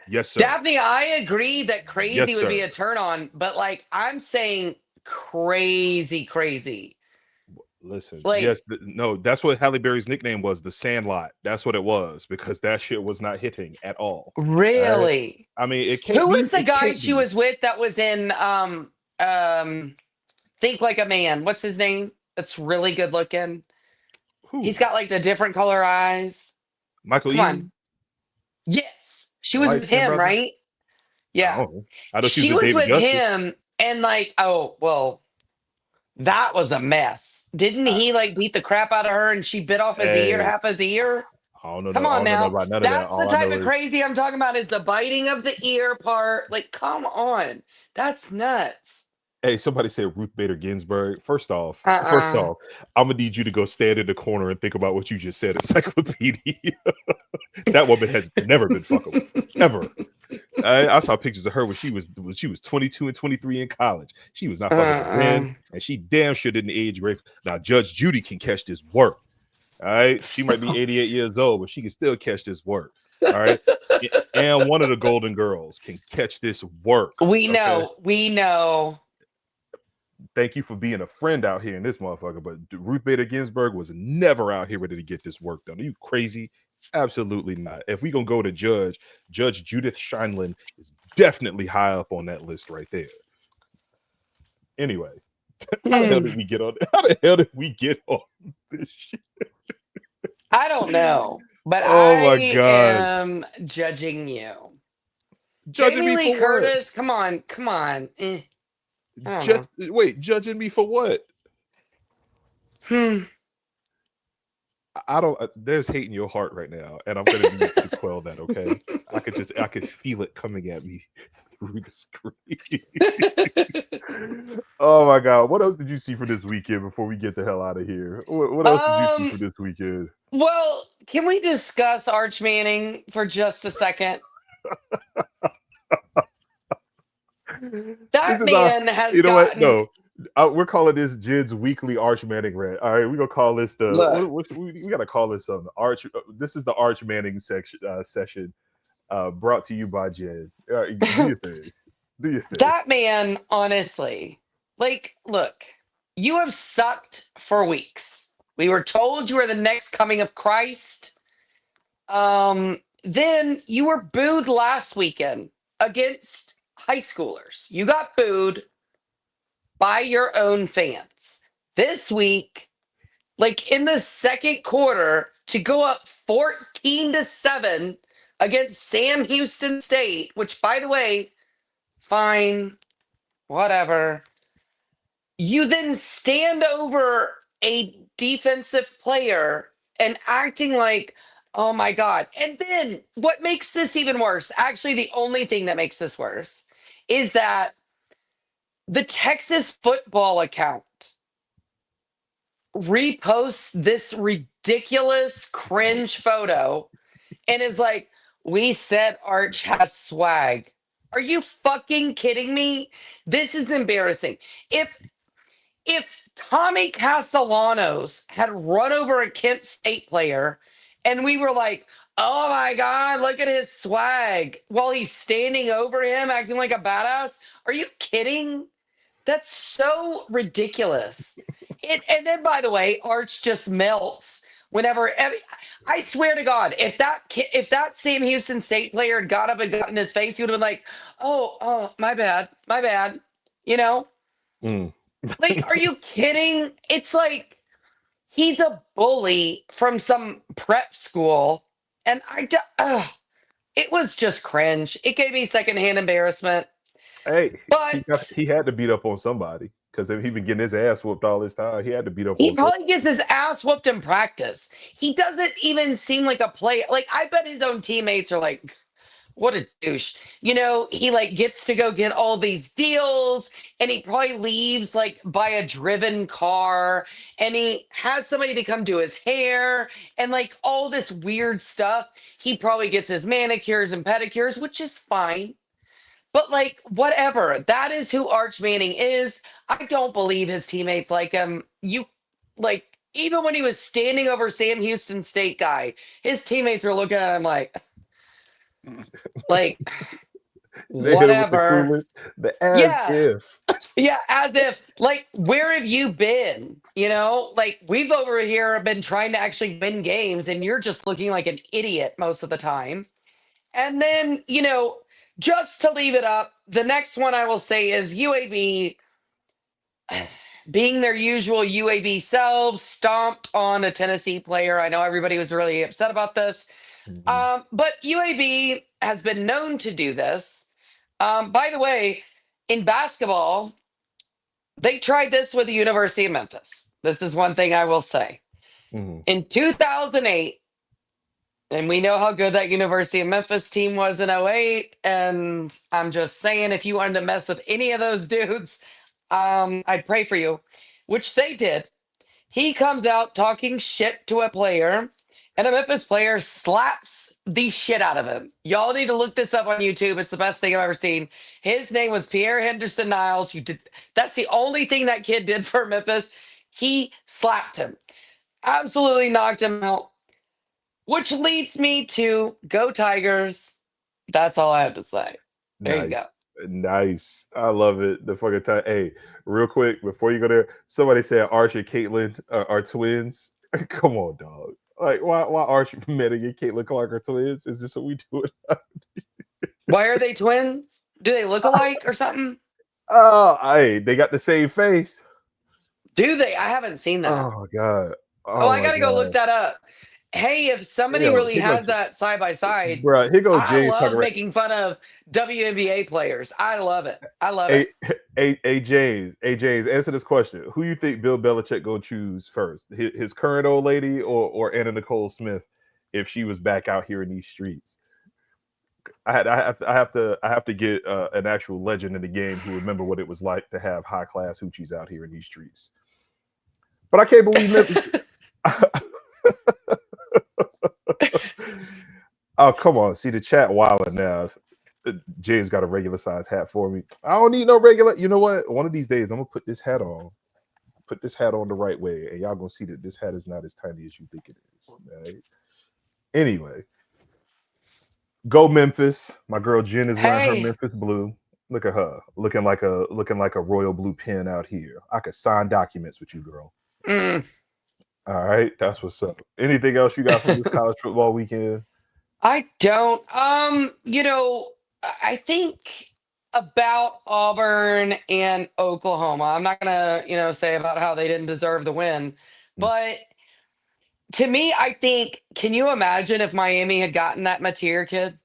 Yes, sir. Daphne, I agree that crazy Yes, would be sir. a turn on, but like I'm saying crazy. Listen, Like, yes, no, that's what Halle Berry's nickname was, the Sandlot. That's what it was, because that shit was not hitting at all. All right? really? I mean, it can't Who be. was the It guy can't she be. was with that was in Think Like a Man? What's his name? That's really good looking. Who? He's got like the different color eyes. Michael Come Eaton? on. Yes. She The was light with skinned him, brother? right? I Yeah. don't know. I know she was She with was David with Justice. him and like, oh, well, that was a mess. Didn't he like beat the crap out of her and she bit off his ear, Hey, half his ear? I don't know. Come I on don't know now. about none of that. That's the All I type know of is, crazy I'm talking about is the biting of the ear part. Like, come on. That's nuts. hey, somebody said Ruth Bader Ginsburg. First off, Uh-uh. I'm gonna need you to go stand in the corner and think about what you just said, encyclopedia. That woman has never been fuckable, ever. I saw pictures of her when she was 22 and 23 in college. She was not fucking a Ren, and she damn sure didn't age great. Now Judge Judy can catch this work. All right, she might be 88 years old, but she can still catch this work. All right, and one of the Golden Girls can catch this work. We Okay? know. Thank you for being a friend out here in this motherfucker. But Ruth Bader Ginsburg was never out here ready to get this work done. Are you crazy? Absolutely not. If we gonna go to Judge Judith Scheinlin is definitely high up on that list right there. Anyway, how the hell did we get on? How the hell did we get on this shit? I don't know, but Oh my I God. am judging you. Judging Jamie me Lee for Curtis, come on. I what? don't Wait, judging me for what? know. I don't. There's hate in your heart right now, and I'm gonna need to quell that. Okay, I could feel it coming at me through the screen. Oh my God! What else did you see for this weekend before we get the hell out of here? What else did you see for this weekend? Well, can we discuss Arch Manning for just a second? That man has you know what? gotten. No, we're calling this Jid's weekly Arch Manning rant. All right, we're gonna call this we gotta call this Arch. This is the Arch Manning session, brought to you by Jid. Do your thing. Do your thing. That man, honestly, like, look, you have sucked for weeks. We were told you were the next coming of Christ. Then you were booed last weekend against high schoolers. You got booed by your own fans. This week, like in the second quarter, to go up 14-7 against Sam Houston State, which, by the way, fine, whatever. You then stand over a defensive player and acting like, oh my God. And then what makes this even worse, actually, the only thing that makes this worse is that the Texas football account reposts this ridiculous cringe photo and is like, we said Arch has swag. Are you fucking kidding me? This is embarrassing. If Tommy Castellanos had run over a Kent State player and we were like, oh my God, look at his swag while he's standing over him acting like a badass, are you kidding? That's so ridiculous. And then, by the way, Arch just melts whenever. I swear to God, if that Sam Houston State player had got up and got in his face, he would have been like, "Oh, my bad, my bad." You know, Mm. like, are you kidding? It's like he's a bully from some prep school, and it was just cringe. It gave me secondhand embarrassment. Hey, But he had to beat up on somebody because he been getting his ass whooped all this time. He had to beat up he on somebody. probably gets his ass whooped in practice. He doesn't even seem like a player. Like, I bet his own teammates are like, what a douche. You know, he like gets to go get all these deals and he probably leaves like by a driven car and he has somebody to come do his hair and like all this weird stuff. He probably gets his manicures and pedicures, which is fine. But like, whatever. That is who Arch Manning is. I don't believe his teammates like him. You like, even when he was standing over Sam Houston State guy, his teammates are looking at him like They hit him with the whatever. clueless, the as Yeah. if. Yeah, as if like, where have you been? You know, like we've over here been trying to actually win games and you're just looking like an idiot most of the time. And then, you know, just to leave it up, the next one I will say is UAB being their usual UAB selves, stomped on a Tennessee player. I know everybody was really upset about this. Mhm. But UAB has been known to do this. By the way, in basketball, they tried this with the University of Memphis. This is one thing I will say. Mhm. In 2008, and we know how good that University of Memphis team was in '08. And I'm just saying, if you wanted to mess with any of those dudes, I'd pray for you, which they did. He comes out talking shit to a player, and a Memphis player slaps the shit out of him. Y'all need to look this up on YouTube. It's the best thing I've ever seen. His name was Pierre Henderson Niles. That's the only thing that kid did for Memphis. He slapped him, absolutely knocked him out. Which leads me to go Tigers. That's all I have to say. There you Nice. go. Nice. I love it. The fucking time. Hey, real quick, before you go there, somebody said Arch and Caitlin are twins. Come on, dog. Like, why Arch Manning and Caitlin Clark are twins? Is this what we do? Why are they twins? Do they look alike or something? Oh, hey, they got the same face. Do they? I haven't seen that. Oh God. Oh, Oh I my gotta go look God. that up. Hey, if somebody Yo, really here goes, has that side by side, bro. Here goes I James talking love right. making fun of WNBA players. I love it. I love Hey, it. hey, James, answer this question. Who you think Bill Belichick gonna choose first? His current old lady or Anna Nicole Smith if she was back out here in these streets? I have to get an actual legend in the game who remember what it was like to have high class hoochies out here in these streets. But I can't believe Memphis. Oh, come on. See the chat wilding now. James got a regular size hat for me. I don't need no regular. You know what? One of these days, I'm going to put this hat on. Put this hat on the right way. And y'all going to see that this hat is not as tiny as you think it is. Right? Anyway, go Memphis. My girl Jen is wearing her Hey, Memphis blue. Look at her. Looking like a royal blue pen out here. I could sign documents with you, girl. mm, All right. That's what's up. Anything else you got from this college football weekend? I don't. You know, I think about Auburn and Oklahoma. I'm not gonna, say about how they didn't deserve the win, Mm. but to me, I think, can you imagine if Miami had gotten that Mateer kid?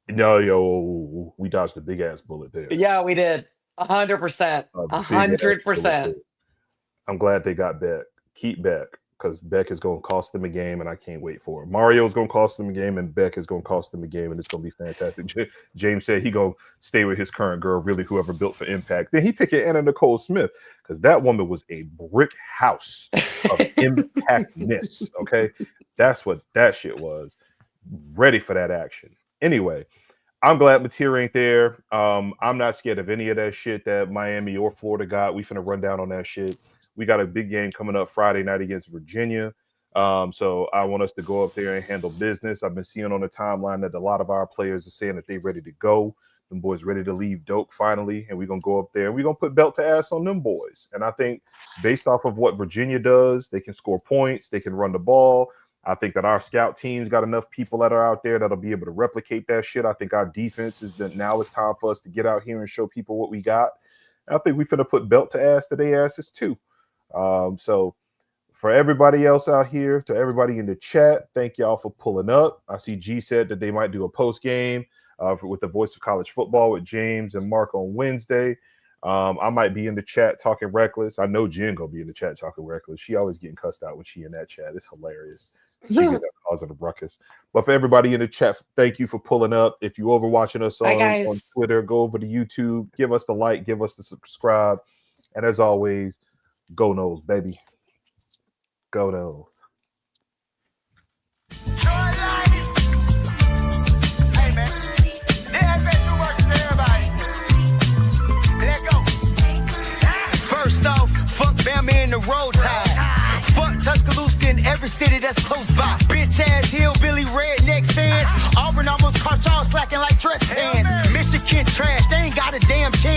No, yo, we dodged a big ass bullet there. Yeah, we did. 100%. A big ass bullet there. 100%. I'm glad they got back. Keep back. because Beck is going to cost them a game, and I can't wait for it. Mario is going to cost them a game, and Beck is going to cost them a game, and it's going to be fantastic. James said he going to stay with his current girl, really whoever built for Impact. Then he picked Anna Nicole Smith because that woman was a brick house of impactness, okay? That's what that shit was. Ready for that action. Anyway, I'm glad Mateer ain't there. I'm not scared of any of that shit that Miami or Florida got. We finna run down on that shit. We got a big game coming up Friday night against Virginia. So I want us to go up there and handle business. I've been seeing on the timeline that a lot of our players are saying that they're ready to go. Them boys ready to leave Doak finally. And we're going to go up there and we're going to put belt to ass on them boys. And I think based off of what Virginia does, they can score points. They can run the ball. I think that our scout team's got enough people that are out there that'll be able to replicate that shit. I think our defense is that now it's time for us to get out here and show people what we got. And I think we finna put belt to ass to their asses too. So for everybody else out here, to everybody in the chat, thank y'all for pulling up. I see G said that they might do a post game with the Voice of College Football with James and Mark on Wednesday. I might be in the chat talking reckless. I know Jen gonna be in the chat talking reckless. She always getting cussed out when she in that chat. It's hilarious. She get that causing a ruckus. But for everybody in the chat, thank you for pulling up. If you over watching us on Twitter, go over to YouTube, give us the like, give us the subscribe, and as always, go Noles, baby. Go Noles. Hey, man. FSU works for everybody. Let's go. First off, fuck Bama in the roll tide. Fuck Tuscaloosa in every city that's close by. Bitch ass hillbilly redneck fans. Auburn almost caught y'all slacking like dress pants. Michigan trash, they ain't got a damn chance.